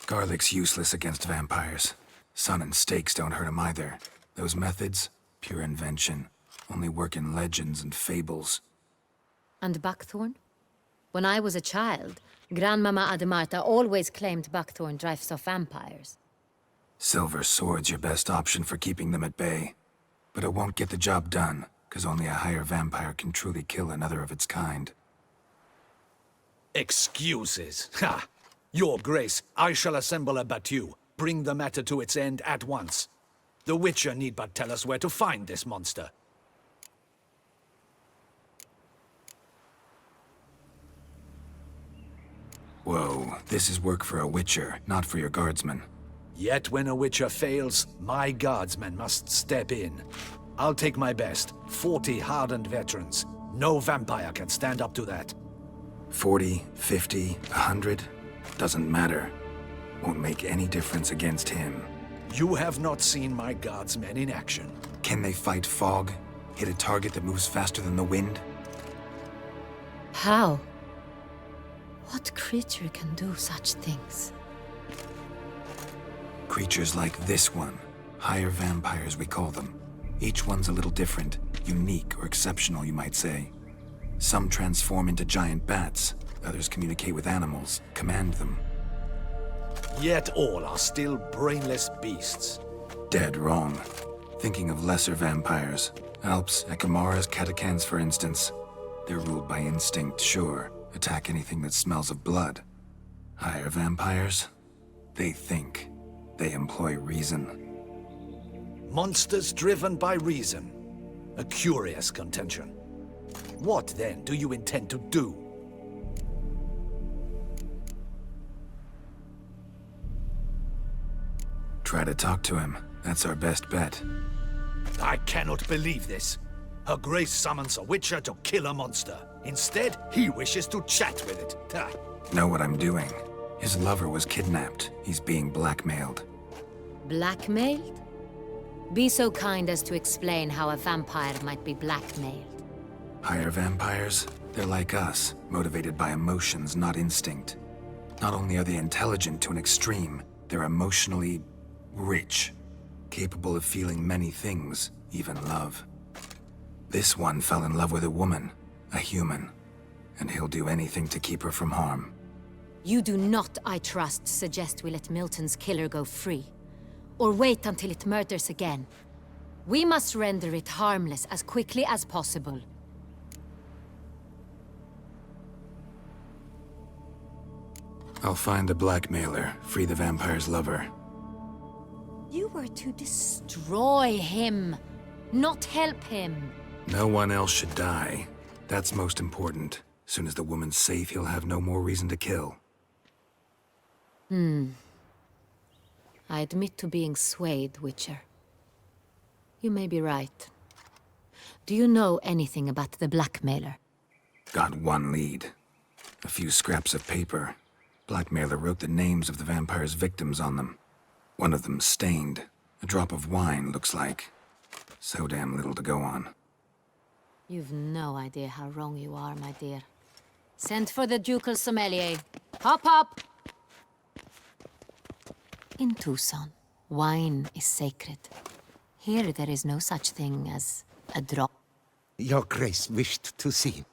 Garlic's useless against vampires. Sun and stakes don't hurt him either. Those methods, pure invention. Only work in legends and fables. And buckthorn? When I was a child, Grandmama Ademarta always claimed buckthorn drives off vampires. Silver sword's your best option for keeping them at bay. But it won't get the job done, because only a higher vampire can truly kill another of its kind. Excuses. Ha! Your Grace, I shall assemble a battue. Bring the matter to its end at once. The Witcher need but tell us where to find this monster. Whoa, this is work for a Witcher, not for your guardsmen. Yet when a Witcher fails, my guardsmen must step in. I'll take my best, 40 hardened veterans. No vampire can stand up to that. 40, 50, 100? Doesn't matter. Won't make any difference against him. You have not seen my guardsmen in action. Can they fight fog? Hit a target that moves faster than the wind? How? What creature can do such things? Creatures like this one. Higher vampires, we call them. Each one's a little different, unique or exceptional, you might say. Some transform into giant bats, others communicate with animals, command them. Yet all are still brainless beasts. Dead wrong. Thinking of lesser vampires. Alps, Ekamaras, Catacans, for instance. They're ruled by instinct, sure. Attack anything that smells of blood. Higher vampires? They think. They employ reason. Monsters driven by reason. A curious contention. What, then, do you intend to do? Try to talk to him. That's our best bet. I cannot believe this. Her Grace summons a Witcher to kill a monster. Instead, he wishes to chat with it. Ah. Know what I'm doing. His lover was kidnapped. He's being blackmailed. Blackmailed? Be so kind as to explain how a vampire might be blackmailed. Higher vampires? They're like us, motivated by emotions, not instinct. Not only are they intelligent to an extreme, they're emotionally rich, capable of feeling many things, even love. This one fell in love with a woman, a human, and he'll do anything to keep her from harm. You do not, I trust, suggest we let Milton's killer go free. Or wait until it murders again. We must render it harmless as quickly as possible. I'll find the blackmailer, free the vampire's lover. You were to destroy him, not help him. No one else should die. That's most important. Soon as the woman's safe, he'll have no more reason to kill. I admit to being swayed, Witcher. You may be right. Do you know anything about the blackmailer? Got one lead. A few scraps of paper. Blackmailer wrote the names of the vampire's victims on them. One of them stained. A drop of wine, looks like. So damn little to go on. You've no idea how wrong you are, my dear. Send for the ducal sommelier. Hop, hop! In Tucson, wine is sacred. Here there is no such thing as a drop. Your Grace wished to see.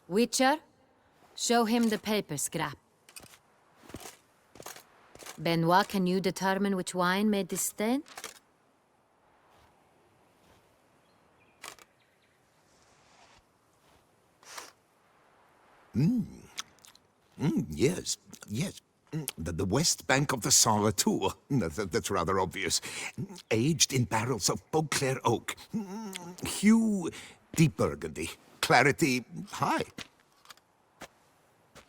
Witcher, show him the paper scrap. Benoit, can you determine which wine made this stain? Yes, yes. The west bank of the Sarre too. That's rather obvious. Aged in barrels of Beauclair oak. Hue, deep burgundy. Clarity, high.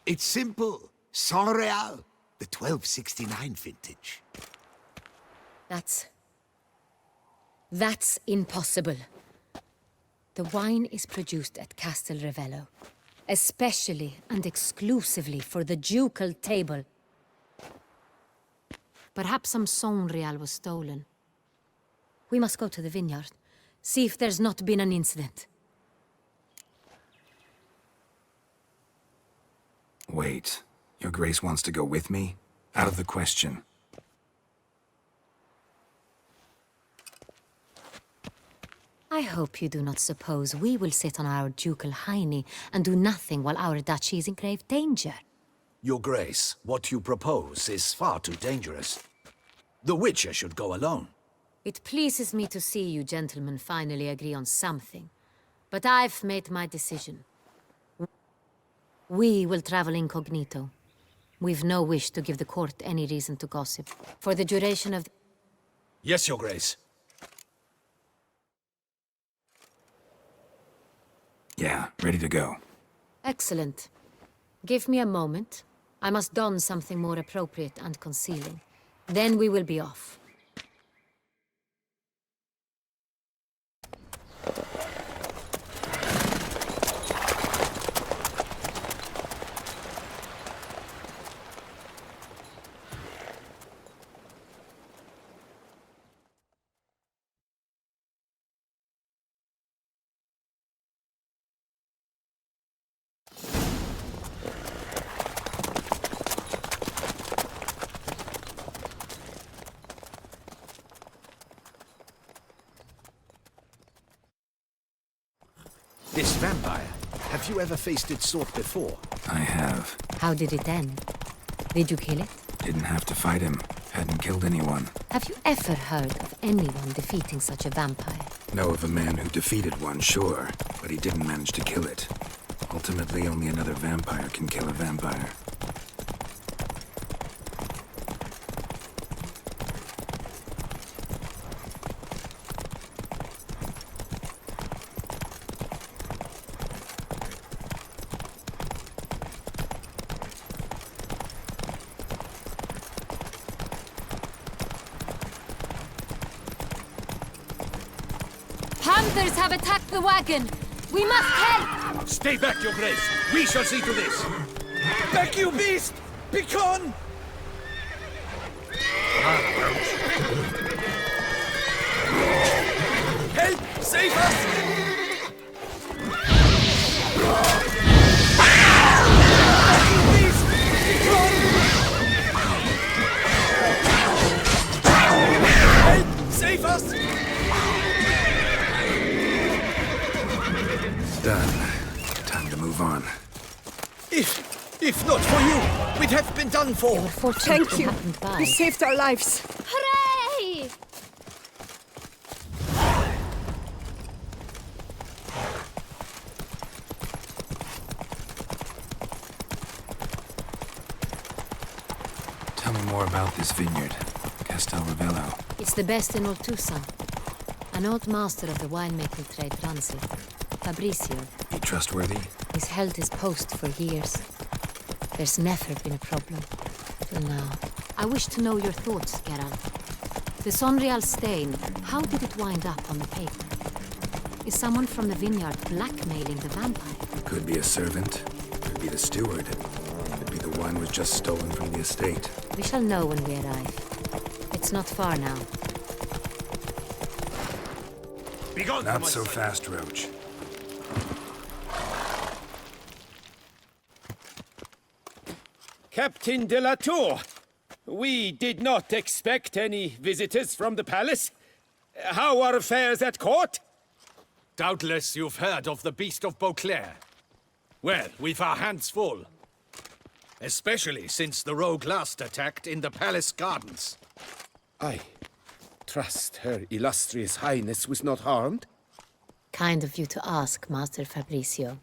It's simple. Saint-Réal, the 1269 vintage. That's impossible. The wine is produced at Castel Revello, especially and exclusively for the ducal table. Perhaps some Saint-Réal was stolen. We must go to the vineyard, see if there's not been an incident. Wait. Your Grace wants to go with me? Out of the question. I hope you do not suppose we will sit on our ducal hiney and do nothing while our duchy is in grave danger. Your Grace, what you propose is far too dangerous. The Witcher should go alone. It pleases me to see you gentlemen finally agree on something. But I've made my decision. We will travel incognito. We've no wish to give the court any reason to gossip. For the duration of... Yes, Your Grace. Yeah, ready to go. Excellent. Give me a moment. I must don something more appropriate and concealing. Then we will be off. This vampire, have you ever faced its sort before? I have. How did it end? Did you kill it? Didn't have to fight him. Hadn't killed anyone. Have you ever heard of anyone defeating such a vampire? Know of a man who defeated one, sure, but he didn't manage to kill it. Ultimately, only another vampire can kill a vampire. Panthers have attacked the wagon! We must help! Stay back, Your Grace! We shall see to this! Back, you beast! Begone! Help! Save us! Back, you beast! Begone! Help! Save us! Done. Time to move on. If not for you, we'd have been done for. Thank you. You saved our lives. Hooray! Tell me more about this vineyard. Castel Ravello. It's the best in all Tucson. An old master of the winemaking trade runs it. Fabricio. He trustworthy? He's held his post for years. There's never been a problem. Till now. I wish to know your thoughts, Geralt. The Sonreal stain, how did it wind up on the paper? Is someone from the vineyard blackmailing the vampire? Could be a servant. Could be the steward. Could be the wine was just stolen from the estate. We shall know when we arrive. It's not far now. Begone! Not so fast, Roach. Captain de la Tour, we did not expect any visitors from the palace. How are affairs at court? Doubtless you've heard of the Beast of Beauclair. Well, we've our hands full. Especially since the rogue last attacked in the palace gardens. I trust Her Illustrious Highness was not harmed? Kind of you to ask, Master Fabricio.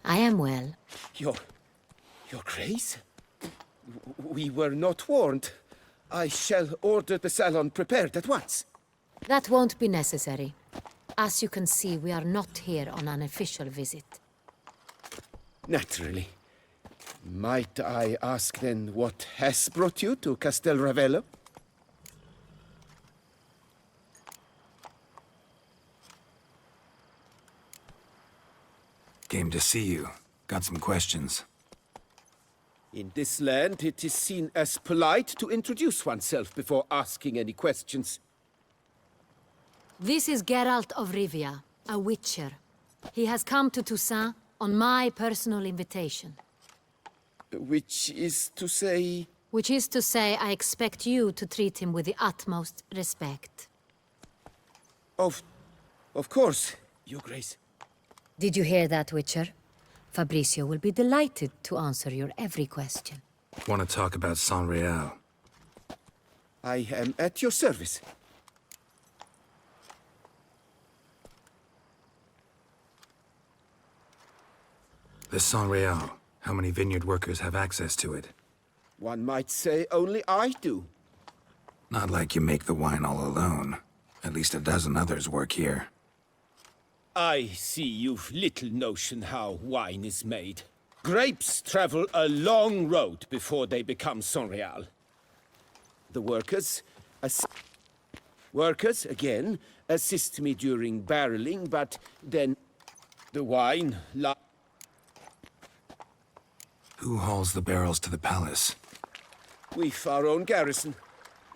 I am well. Your Grace? We were not warned. I shall order the salon prepared at once. That won't be necessary. As you can see, we are not here on an official visit. Naturally. Might I ask then what has brought you to Castel Ravello? Came to see you. Got some questions. In this land, it is seen as polite to introduce oneself before asking any questions. This is Geralt of Rivia, a witcher. He has come to Toussaint on my personal invitation. Which is to say... Which is to say, I expect you to treat him with the utmost respect. Of course, Your Grace. Did you hear that, Witcher? Fabricio will be delighted to answer your every question. Want to talk about Sonreal? I am at your service. The Sonreal. How many vineyard workers have access to it? One might say only I do. Not like you make the wine all alone. At least a dozen others work here. I see you've little notion how wine is made. Grapes travel a long road before they become Sonreal. The workers again assist me during barreling, but then the wine Who hauls the barrels to the palace? We've our own garrison.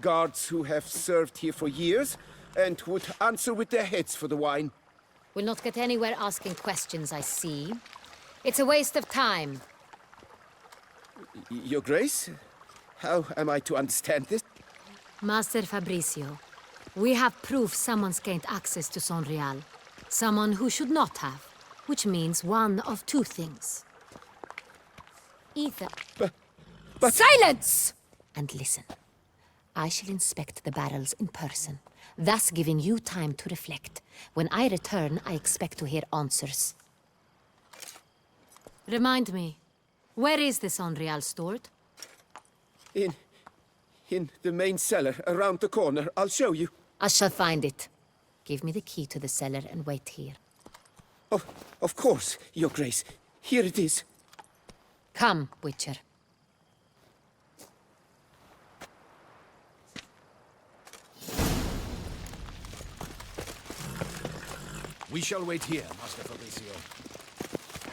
Guards who have served here for years and would answer with their heads for the wine. We'll not get anywhere asking questions, I see. It's a waste of time. Your Grace? How am I to understand this? Master Fabricio, we have proof someone's gained access to Sonreal. Someone who should not have, which means one of two things. Either... But... Silence! And listen. I shall inspect the barrels in person, thus giving you time to reflect. When I return, I expect to hear answers. Remind me, where is the Sonreal stored? In the main cellar, around the corner. I'll show you. I shall find it. Give me the key to the cellar and wait here. Oh, of course, Your Grace. Here it is. Come, Witcher. We shall wait here, Master Fabricio.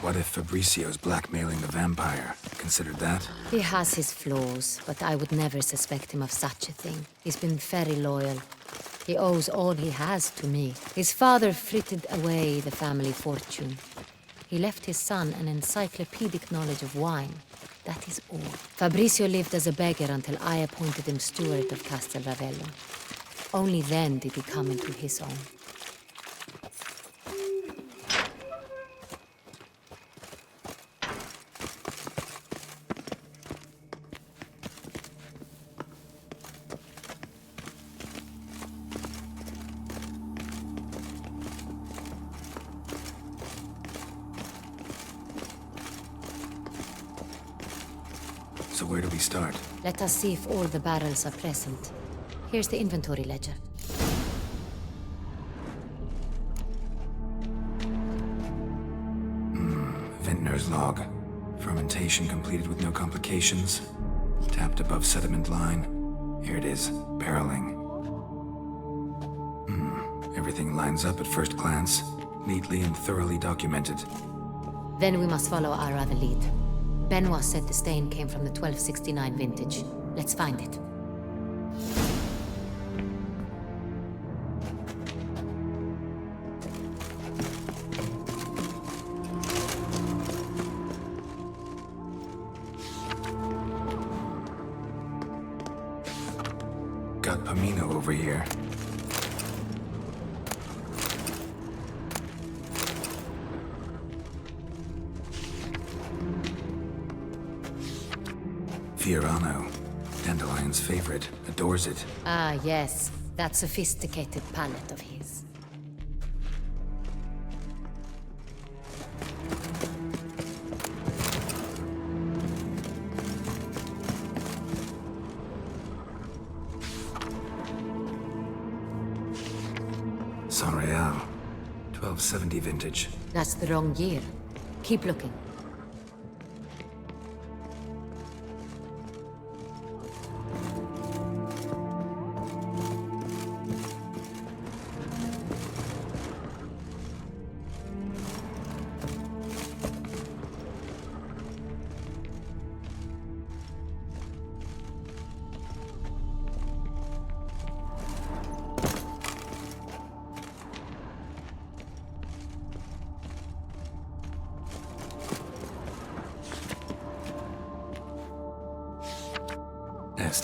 What if Fabricio's blackmailing the vampire? Considered that? He has his flaws, but I would never suspect him of such a thing. He's been very loyal. He owes all he has to me. His father frittered away the family fortune. He left his son an encyclopedic knowledge of wine. That is all. Fabricio lived as a beggar until I appointed him steward of Castel Ravello. Only then did he come into his own. So where do we start? Let us see if all the barrels are present. Here's the inventory ledger. Vintner's log. Fermentation completed with no complications. Tapped above sediment line. Here it is, barreling. Everything lines up at first glance. Neatly and thoroughly documented. Then we must follow our other lead. Benoit said the stain came from the 1269 vintage. Let's find it. Got Pomino over here. Fiorano, Dandelion's favorite, adores it. Ah, yes. That sophisticated palate of his. Sonreal, 1270 vintage. That's the wrong year. Keep looking.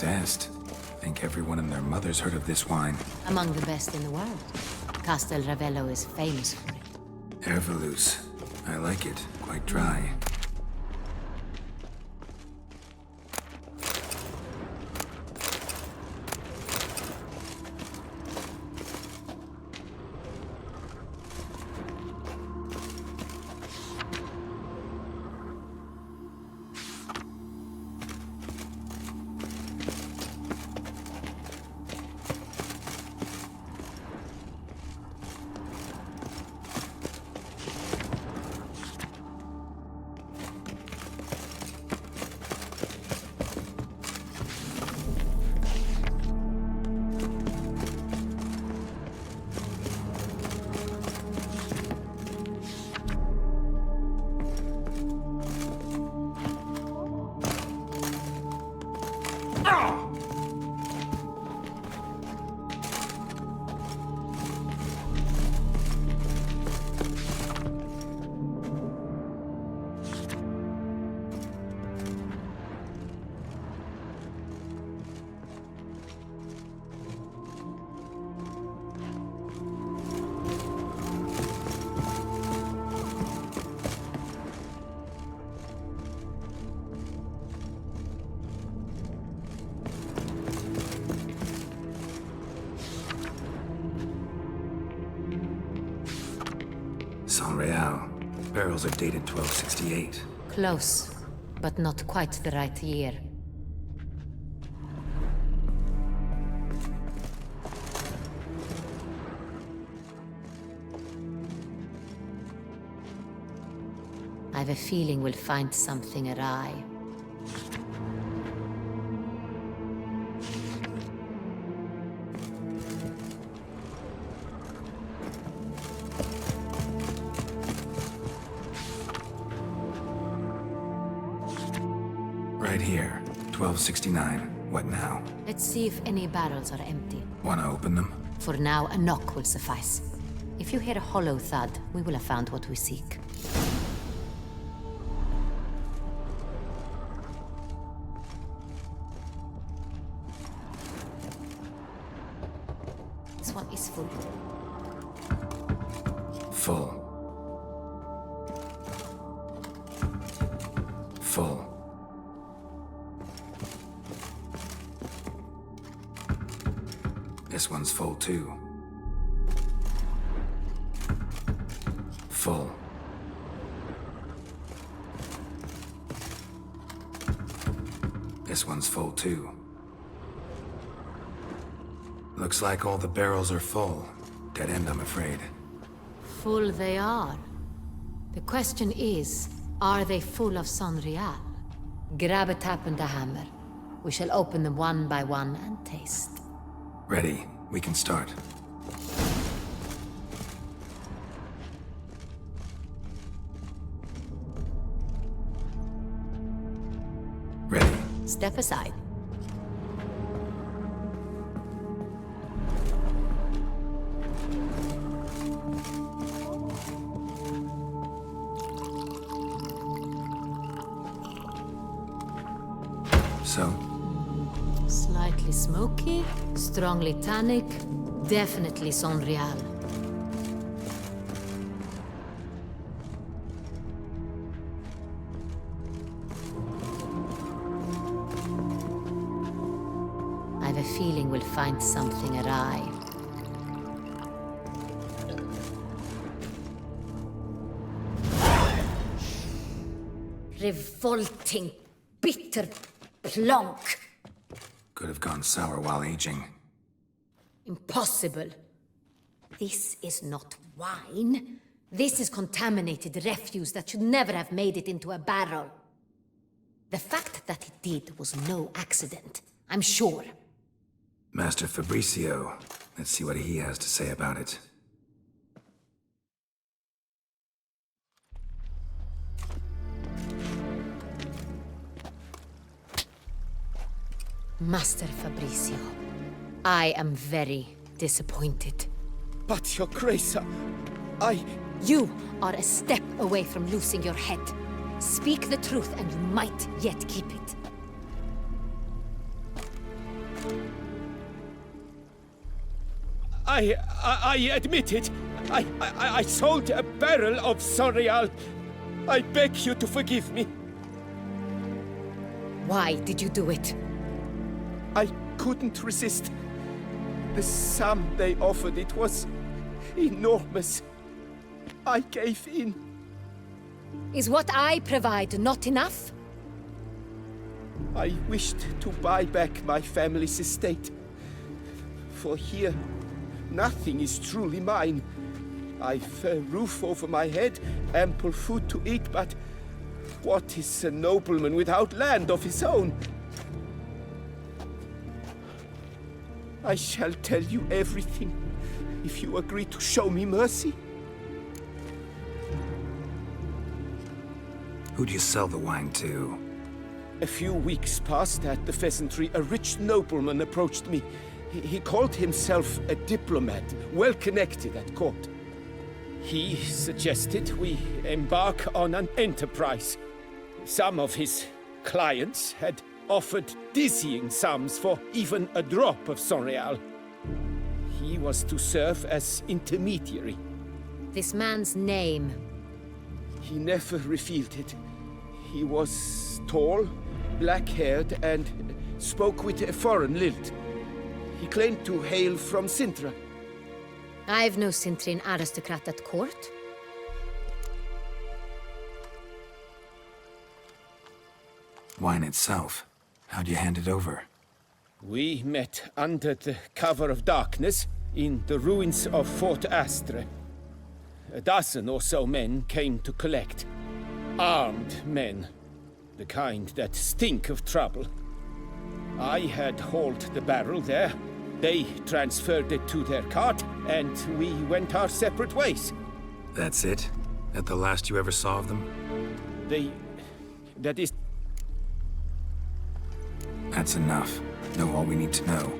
Est. Think everyone and their mother's heard of this wine. Among the best in the world. Castel Ravello is famous for it. Ervelus. I like it. Quite dry. Sonreal. Barrels are dated 1268. Close, but not quite the right year. I have a feeling we'll find something awry. Right here, 1269. What now? Let's see if any barrels are empty. Wanna open them? For now, a knock will suffice. If you hear a hollow thud, we will have found what we seek. This one is full. Full. Full. This one's full too. Full. This one's full too. Looks like all the barrels are full. Dead end, I'm afraid. Full they are. The question is, are they full of Sonreal? Grab a tap and a hammer. We shall open them one by one and taste. Ready. We can start. Ready. Step aside. So? Slightly smoky, strongly tannic, definitely Sonreal. I have a feeling we'll find something awry. Revolting, bitter plonk. Could have gone sour while aging. Impossible. This is not wine. This is contaminated refuse that should never have made it into a barrel. The fact that it did was no accident, I'm sure. Master Fabricio. Let's see what he has to say about it. Master Fabricio, I am very disappointed. But, Your Grace, I... You are a step away from losing your head. Speak the truth and you might yet keep it. I admit it. I sold a barrel of Sonreal. I beg you to forgive me. Why did you do it? I couldn't resist. The sum they offered, it was enormous. I gave in. Is what I provide not enough? I wished to buy back my family's estate. For here, nothing is truly mine. I've a roof over my head, ample food to eat, but what is a nobleman without land of his own? I shall tell you everything, if you agree to show me mercy. Who'd you sell the wine to? A few weeks past at the pheasantry, a rich nobleman approached me. He called himself a diplomat, well connected at court. He suggested we embark on an enterprise. Some of his clients had offered dizzying sums for even a drop of Sonreal. He was to serve as intermediary. This man's name? He never revealed it. He was tall, black-haired, and spoke with a foreign lilt. He claimed to hail from Sintra. I've no Sintrian aristocrat at court. wine itself. How'd you hand it over? We met under the cover of darkness in the ruins of Fort Astre. A dozen or so men came to collect. Armed men. The kind that stink of trouble. I had hauled the barrel there. They transferred it to their cart, and we went our separate ways. That's it? That the last you ever saw of them? That is... That's enough. Know all we need to know.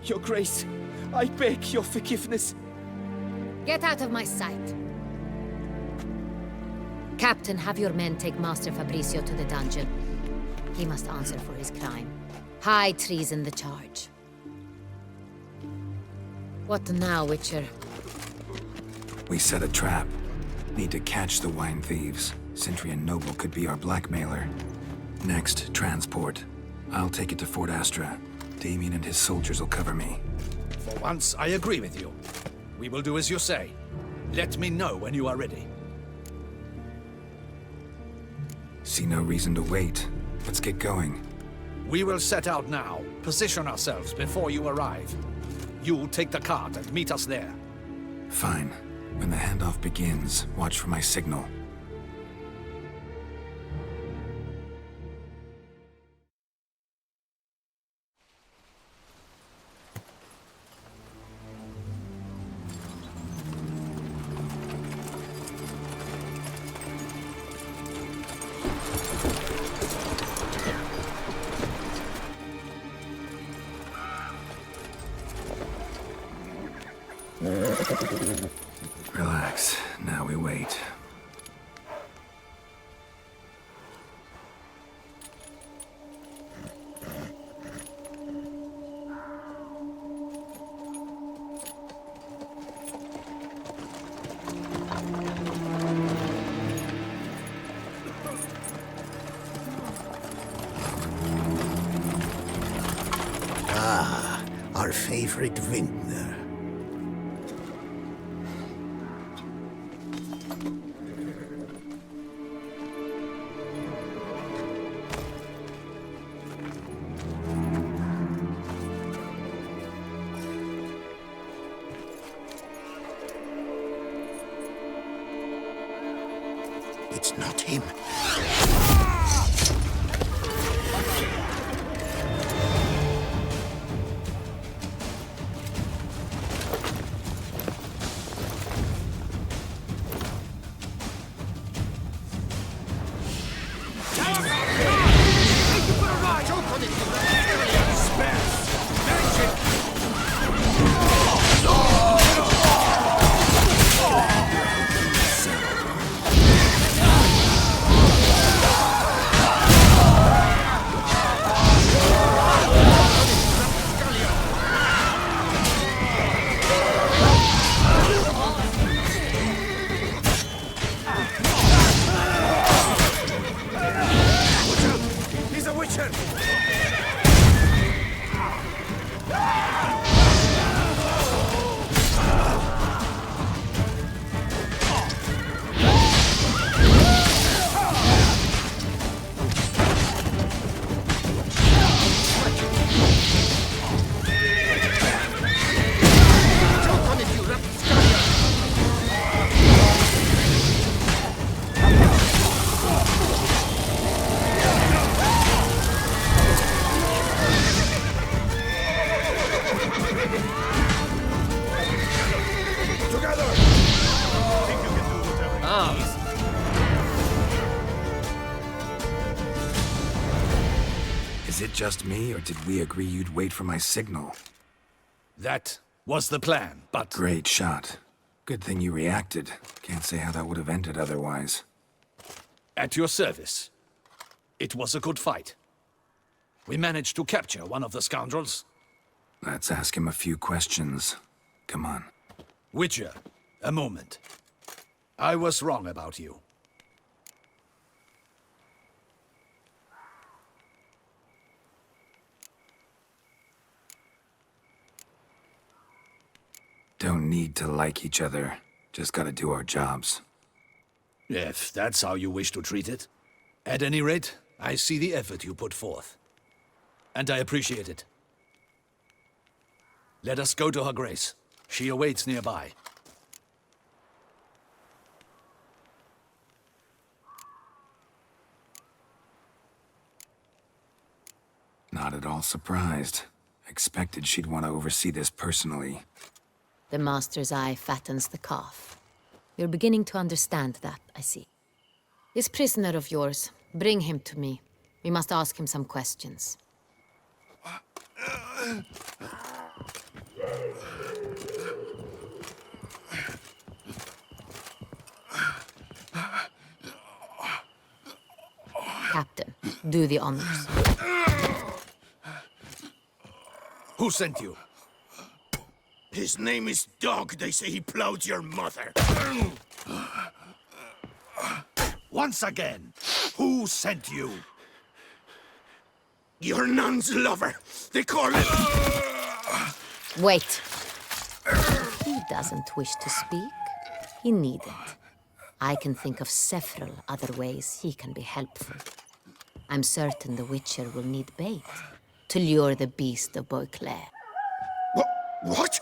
Your Grace, I beg your forgiveness. Get out of my sight. Captain, have your men take Master Fabrizio to the dungeon. He must answer for his crime. High treason the charge. What now, Witcher? We set a trap. Need to catch the wine thieves. Sentry and Noble could be our blackmailer. Next, transport. I'll take it to Fort Astra. Damien and his soldiers will cover me. For once, I agree with you. We will do as you say. Let me know when you are ready. See no reason to wait. Let's get going. We will set out now. Position ourselves before you arrive. You'll take the cart and meet us there. Fine. When the handoff begins, watch for my signal. Relax. Now we wait. Ah, our favorite vintner. It's not him. He's a witcher! Is it just me, or did we agree you'd wait for my signal? That was the plan, but... Great shot. Good thing you reacted. Can't say how that would have ended otherwise. At your service. It was a good fight. We managed to capture one of the scoundrels. Let's ask him a few questions. Come on. Witcher, a moment. I was wrong about you. Don't need to like each other. Just gotta do our jobs. If that's how you wish to treat it. At any rate, I see the effort you put forth, and I appreciate it. Let us go to Her Grace. She awaits nearby. Not at all surprised. Expected she'd want to oversee this personally. The Master's eye fattens the calf. You're beginning to understand that, I see. This prisoner of yours, bring him to me. We must ask him some questions. Captain, do the honors. Who sent you? His name is Dog. They say he plowed your mother. Once again, who sent you? Your nun's lover. They call him... Wait. If he doesn't wish to speak, he needn't. I can think of several other ways he can be helpful. I'm certain the Witcher will need bait to lure the beast of Beauclair. What?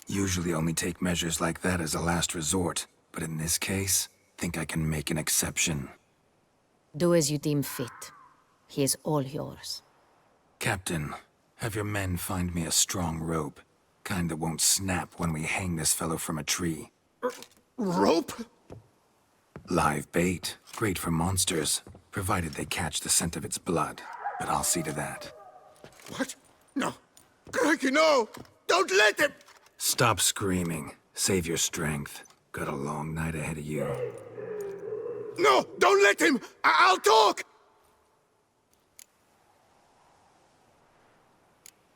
Usually only take measures like that as a last resort, but in this case, think I can make an exception. Do as you deem fit. He is all yours. Captain, have your men find me a strong rope. Kind that won't snap when we hang this fellow from a tree. Rope? Live bait. Great for monsters, provided they catch the scent of its blood. But I'll see to that. What? No. Crikey, no! Don't let him! Stop screaming. Save your strength. Got a long night ahead of you. No! Don't let him! I'll talk!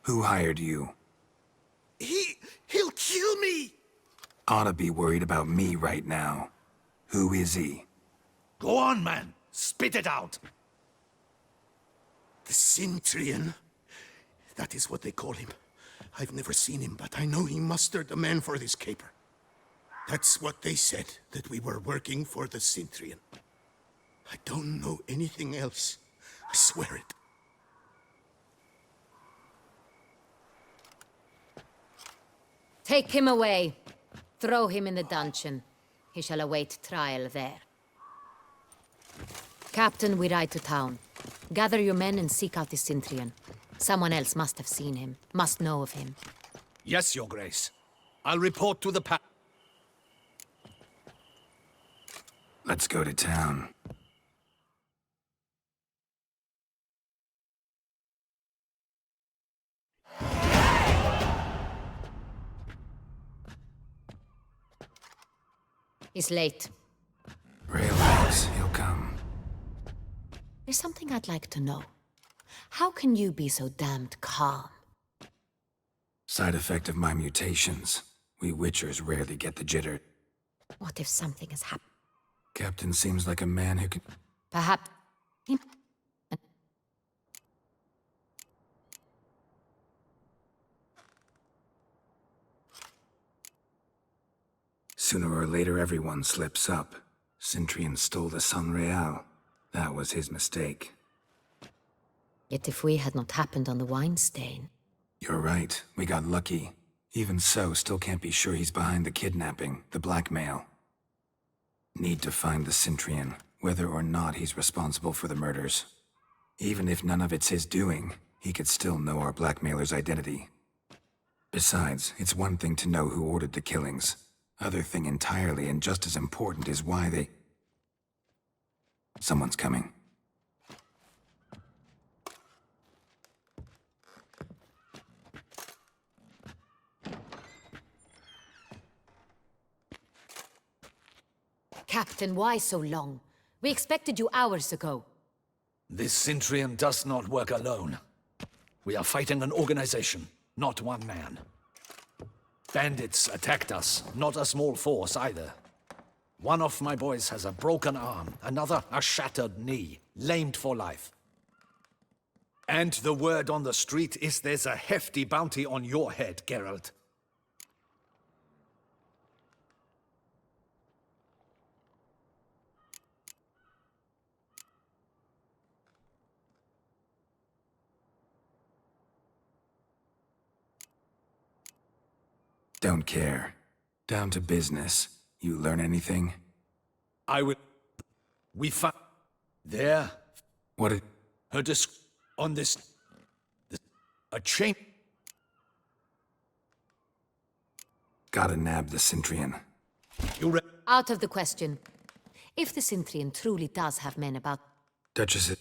Who hired you? He'll kill me! Ought to be worried about me right now. Who is he? Go on, man. Spit it out. The Cintrian. That is what they call him. I've never seen him, but I know he mustered a man for this caper. That's what they said, that we were working for the Cintrian. I don't know anything else. I swear it. Take him away. Throw him in the dungeon. He shall await trial there. Captain, we ride to town. Gather your men and seek out the Cintrian. Someone else must have seen him, must know of him. Yes, Your Grace. I'll report to the Let's go to town. He's late. Relax, he'll come. There's something I'd like to know. How can you be so damned calm? Side effect of my mutations. We Witchers rarely get the jitter. What if something has happened? Captain seems like a man who can... Perhaps... Sooner or later, everyone slips up. Cintrian stole the Sun Real. That was his mistake. Yet if we had not happened on the wine stain... You're right. We got lucky. Even so, still can't be sure he's behind the kidnapping, the blackmail. Need to find the Cintrian, whether or not he's responsible for the murders. Even if none of it's his doing, he could still know our blackmailer's identity. Besides, it's one thing to know who ordered the killings. Other thing entirely, and just as important, is why they... Someone's coming. Captain, why so long? We expected you hours ago. This Cintrian does not work alone. We are fighting an organization, not one man. Bandits attacked us, not a small force either. One of my boys has a broken arm, another a shattered knee, lamed for life. And the word on the street is there's a hefty bounty on your head, Geralt. Don't care. Down to business. You learn anything? I will... We found... There... What it... Her on this... A chain... Gotta nab the Cintrian. You Out of the question. If the Cintrian truly does have men about... Duchess...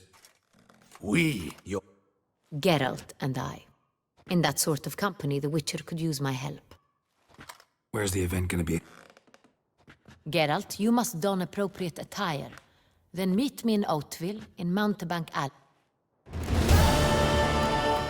your... Geralt and I. In that sort of company, the Witcher could use my help. Where's the event gonna be? Geralt, you must don appropriate attire. Then meet me in Oatville, in Mountebank Alley.